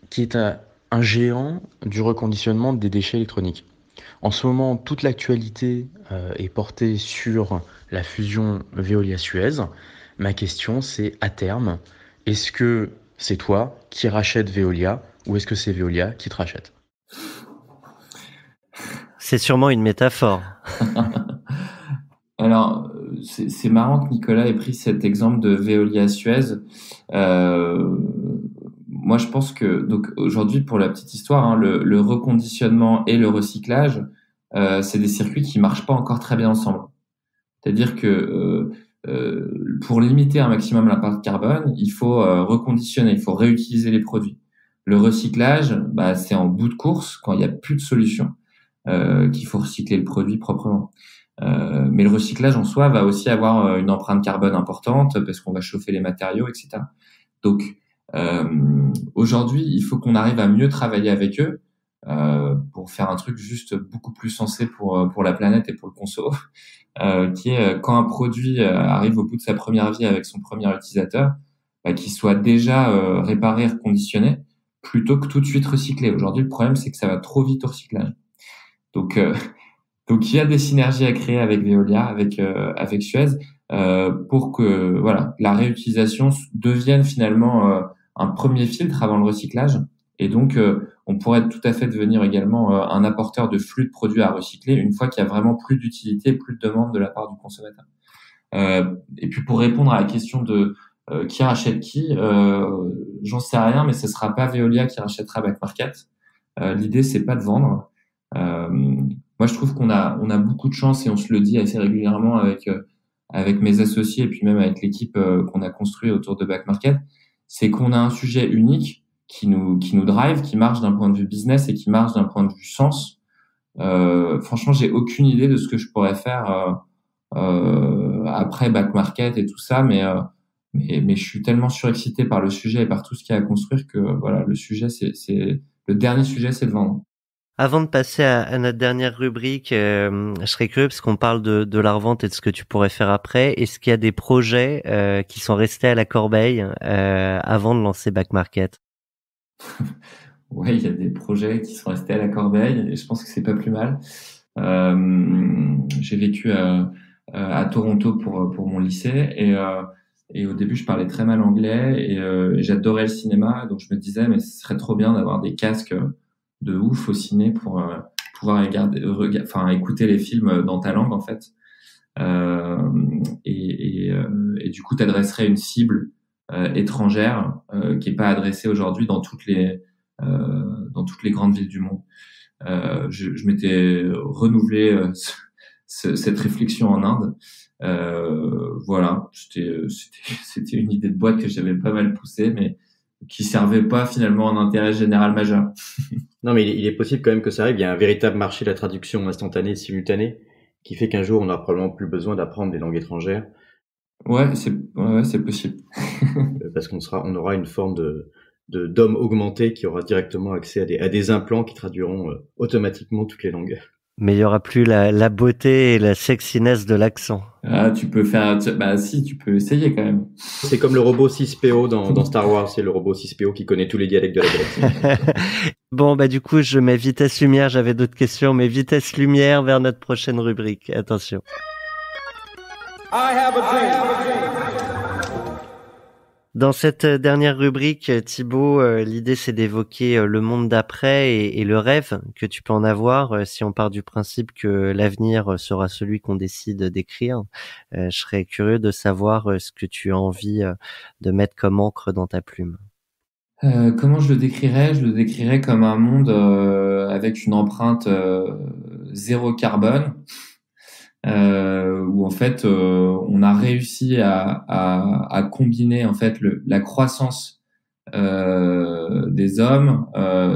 qui est un géant du reconditionnement des déchets électroniques. En ce moment, toute l'actualité est portée sur la fusion Veolia-Suez. Ma question, c'est à terme, est-ce que c'est toi qui rachètes Veolia ou est-ce que c'est Veolia qui te rachète ? C'est sûrement une métaphore. Alors, c'est marrant que Nicolas ait pris cet exemple de Veolia-Suez. Moi, je pense que, donc aujourd'hui, pour la petite histoire, le reconditionnement et le recyclage, c'est des circuits qui marchent pas encore très bien ensemble. C'est-à-dire que pour limiter un maximum l'impact carbone, il faut reconditionner, il faut réutiliser les produits. Le recyclage, c'est en bout de course, quand il n'y a plus de solution, qu'il faut recycler le produit proprement. Mais le recyclage en soi va aussi avoir une empreinte carbone importante parce qu'on va chauffer les matériaux, etc. Donc, aujourd'hui, il faut qu'on arrive à mieux travailler avec eux pour faire un truc juste beaucoup plus sensé pour la planète et pour le conso, qui est quand un produit arrive au bout de sa première vie avec son premier utilisateur, qu'il soit déjà réparé, reconditionné, plutôt que tout de suite recyclé. Aujourd'hui, le problème, c'est que ça va trop vite au recyclage. Donc il y a des synergies à créer avec Veolia, avec Suez, pour que la réutilisation devienne finalement un premier filtre avant le recyclage. Et donc, on pourrait tout à fait devenir également un apporteur de flux de produits à recycler une fois qu'il y a vraiment plus d'utilité, plus de demande de la part du consommateur. Et puis, pour répondre à la question de qui rachète qui, j'en sais rien, mais ce sera pas Veolia qui rachètera Back Market. L'idée, c'est pas de vendre. Moi, je trouve qu'on a beaucoup de chance et on se le dit assez régulièrement avec mes associés et puis même avec l'équipe qu'on a construit autour de Back Market, c'est qu'on a un sujet unique qui nous drive, qui marche d'un point de vue business et qui marche d'un point de vue sens. Franchement, j'ai aucune idée de ce que je pourrais faire après Back Market et tout ça, mais je suis tellement surexcité par le sujet et par tout ce qu'il y a à construire que le sujet, le dernier sujet, c'est de vendre. Avant de passer à notre dernière rubrique, je serais curieux parce qu'on parle de la revente et de ce que tu pourrais faire après. Est-ce qu'il y a des projets qui sont restés à la corbeille avant de lancer Back Market? Oui, il y a des projets qui sont restés à la corbeille et je pense que c'est pas plus mal. J'ai vécu à Toronto pour mon lycée et au début je parlais très mal anglais et j'adorais le cinéma, donc je me disais mais ce serait trop bien d'avoir des casques de ouf au ciné pour pouvoir écouter les films dans ta langue en fait. Et du coup, t'adresserais une cible étrangère qui est pas adressée aujourd'hui dans toutes les grandes villes du monde. Je m'étais renouvelé cette réflexion en Inde. C'était une idée de boîte que j'avais pas mal poussée, mais qui servait pas finalement un intérêt général majeur. Non, mais il est possible quand même que ça arrive. Il y a un véritable marché de la traduction instantanée, simultanée, qui fait qu'un jour, on n'aura probablement plus besoin d'apprendre des langues étrangères. Ouais, c'est possible. Parce on aura une forme d'homme augmenté qui aura directement accès à des implants qui traduiront automatiquement toutes les langues. Mais il y aura plus la beauté et la sexiness de l'accent. Ah, tu peux essayer quand même. C'est comme le robot 6PO dans Star Wars, c'est le robot 6PO qui connaît tous les dialectes de la galaxie. Bon, du coup, je mets vitesse lumière, j'avais d'autres questions, mais vitesse lumière vers notre prochaine rubrique. Attention. I have a dream. Dans cette dernière rubrique, Thibaut, l'idée c'est d'évoquer le monde d'après et le rêve que tu peux en avoir si on part du principe que l'avenir sera celui qu'on décide d'écrire. Je serais curieux de savoir ce que tu as envie de mettre comme encre dans ta plume. Comment je le décrirais? Je le décrirais comme un monde avec une empreinte zéro carbone. Où en fait on a réussi à combiner en fait la croissance des hommes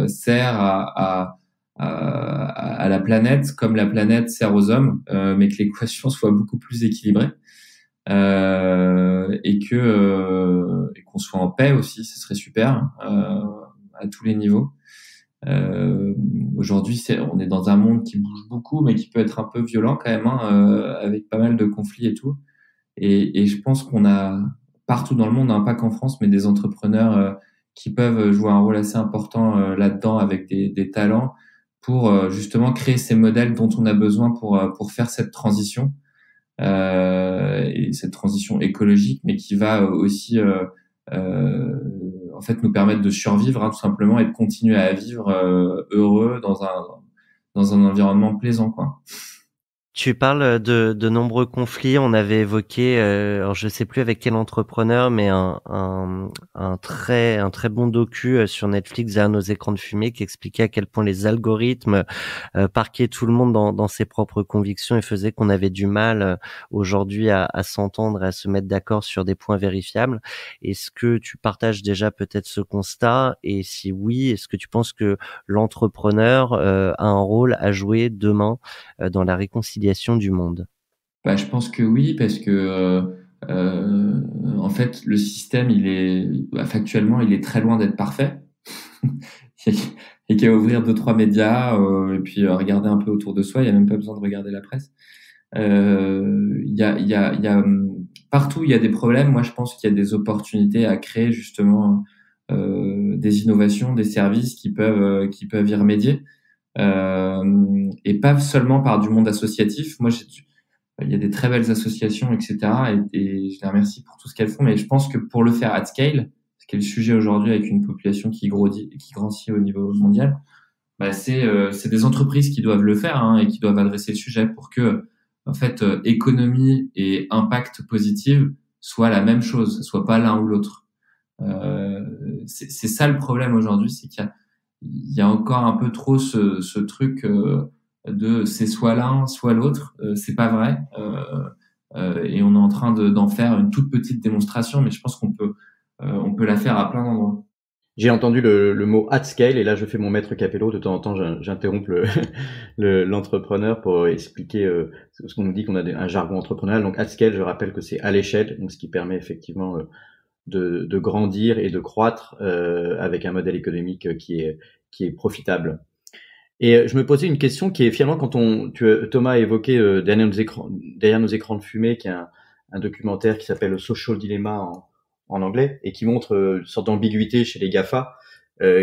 sert à la planète comme la planète sert aux hommes, mais que l'équation soit beaucoup plus équilibrée et qu'on soit en paix aussi, ce serait super à tous les niveaux. Aujourd'hui, on est dans un monde qui bouge beaucoup, mais qui peut être un peu violent quand même, avec pas mal de conflits et tout. Et je pense qu'on a partout dans le monde, pas qu'en France, mais des entrepreneurs qui peuvent jouer un rôle assez important là-dedans avec des talents pour justement créer ces modèles dont on a besoin pour faire cette transition et cette transition écologique, mais qui va aussi en fait nous permettre de survivre tout simplement et de continuer à vivre heureux dans un environnement plaisant quoi. Tu parles de nombreux conflits. On avait évoqué, alors je sais plus avec quel entrepreneur, mais un très bon docu sur Netflix, Derrière nos écrans de fumée, qui expliquait à quel point les algorithmes parquaient tout le monde dans ses propres convictions et faisaient qu'on avait du mal aujourd'hui à s'entendre et à se mettre d'accord sur des points vérifiables. Est-ce que tu partages déjà peut-être ce constat? Et si oui, est-ce que tu penses que l'entrepreneur a un rôle à jouer demain dans la réconciliation du monde? Je pense que oui, parce que en fait, le système, factuellement, il est très loin d'être parfait. Il y a qu'à ouvrir 2-3 médias et puis regarder un peu autour de soi. Il y a même pas besoin de regarder la presse. Il y a partout il y a des problèmes. Moi, je pense qu'il y a des opportunités à créer justement des innovations, des services qui peuvent y remédier. Et pas seulement par du monde associatif. Moi, il y a des très belles associations, etc. Et je les remercie pour tout ce qu'elles font. Mais je pense que pour le faire at scale, ce qui est le sujet aujourd'hui avec une population qui grandit au niveau mondial, c'est des entreprises qui doivent le faire et qui doivent adresser le sujet pour que, en fait, économie et impact positif soient la même chose, soit pas l'un ou l'autre. C'est ça le problème aujourd'hui, c'est qu'il y a encore un peu trop ce truc de c'est soit l'un, soit l'autre. C'est pas vrai. Et on est en train d'en faire une toute petite démonstration, mais je pense qu'on peut la faire à plein d'endroits. J'ai entendu le mot at scale et là je fais mon maître Capello. De temps en temps, j'interromps l'entrepreneur pour expliquer ce qu'on nous dit qu'on a un jargon entrepreneurial. Donc at scale, je rappelle que c'est à l'échelle, donc ce qui permet effectivement de grandir et de croître avec un modèle économique qui est profitable. Et je me posais une question qui est finalement Thomas a évoqué derrière nos écrans de fumée, qui est un documentaire qui s'appelle Social Dilemma en anglais et qui montre une sorte d'ambiguïté chez les GAFA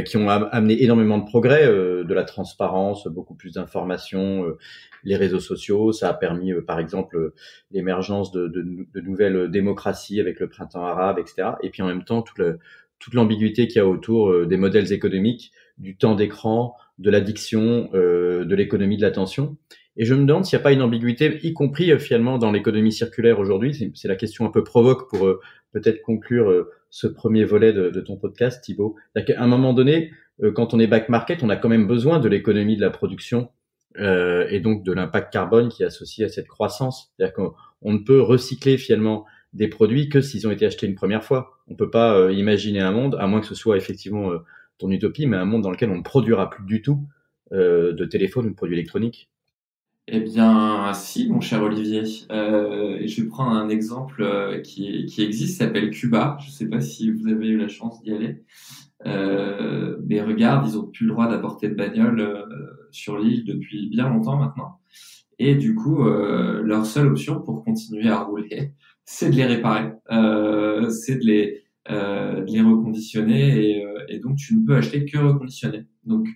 qui ont amené énormément de progrès, de la transparence, beaucoup plus d'informations, les réseaux sociaux. Ça a permis par exemple l'émergence de nouvelles démocraties avec le printemps arabe, etc. Et puis en même temps toute l'ambiguïté qu'il y a autour des modèles économiques, du temps d'écran, de l'addiction, de l'économie de l'attention. Et je me demande s'il n'y a pas une ambiguïté, y compris finalement dans l'économie circulaire aujourd'hui. C'est la question un peu provoque pour peut-être conclure ce premier volet de ton podcast, Thibaut. À un moment donné, quand on est back market, on a quand même besoin de l'économie de la production et donc de l'impact carbone qui est associé à cette croissance. C'est-à-dire qu'on ne peut recycler finalement des produits que s'ils ont été achetés une première fois. On peut pas imaginer un monde, à moins que ce soit effectivement ton utopie, mais un monde dans lequel on ne produira plus du tout de téléphones ou de produits électroniques. Eh bien, si, mon cher Olivier. Je vais prendre un exemple qui existe, s'appelle Cuba. Je ne sais pas si vous avez eu la chance d'y aller. Mais regarde, ils n'ont plus le droit d'apporter de bagnole sur l'île depuis bien longtemps maintenant. Et du coup, leur seule option pour continuer à rouler, c'est de les réparer, c'est de les reconditionner. Et donc, tu ne peux acheter que reconditionné. Donc,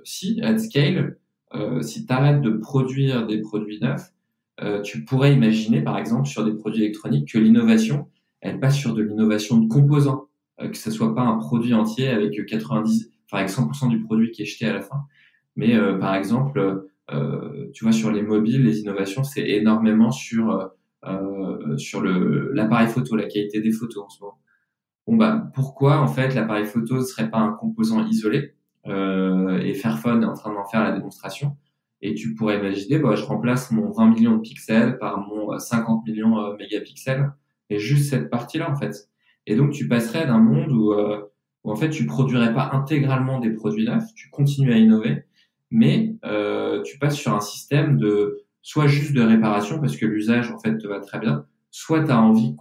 si, at scale, si tu arrêtes de produire des produits neufs, tu pourrais imaginer, par exemple, sur des produits électroniques, que l'innovation, elle passe sur de l'innovation de composants, que ce soit pas un produit entier avec 100% du produit qui est jeté à la fin. Mais par exemple, tu vois, sur les mobiles, les innovations, c'est énormément sur l'appareil photo, la qualité des photos en ce moment. Bon, pourquoi en fait l'appareil photo ne serait pas un composant isolé? Et Fairphone est en train d'en faire la démonstration. Et tu pourrais imaginer, je remplace mon 20 millions de pixels par mon 50 millions mégapixels, et juste cette partie-là en fait. Et donc tu passerais d'un monde où en fait tu produirais pas intégralement des produits neufs, tu continues à innover, mais tu passes sur un système soit juste de réparation parce que l'usage en fait te va très bien, soit tu as envie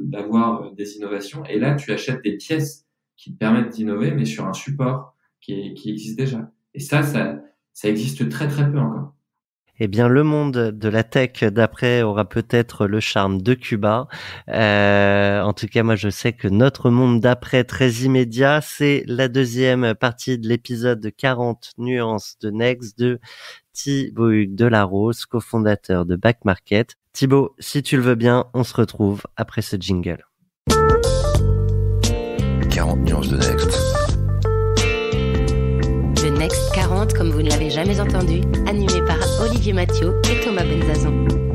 d'avoir des innovations, et là tu achètes des pièces qui te permettent d'innover, mais sur un support qui existe déjà. Et ça existe très très peu encore. Eh bien, le monde de la tech d'après aura peut-être le charme de Cuba. En tout cas, moi, je sais que notre monde d'après très immédiat, c'est la deuxième partie de l'épisode 40 nuances de Next de Thibaut Hugues Delarose, cofondateur de Back Market. Thibaut, si tu le veux bien, on se retrouve après ce jingle. 40 nuances de Next. The Next 40 comme vous ne l'avez jamais entendu, animé par Olivier Mathieu et Thomas Benzazon.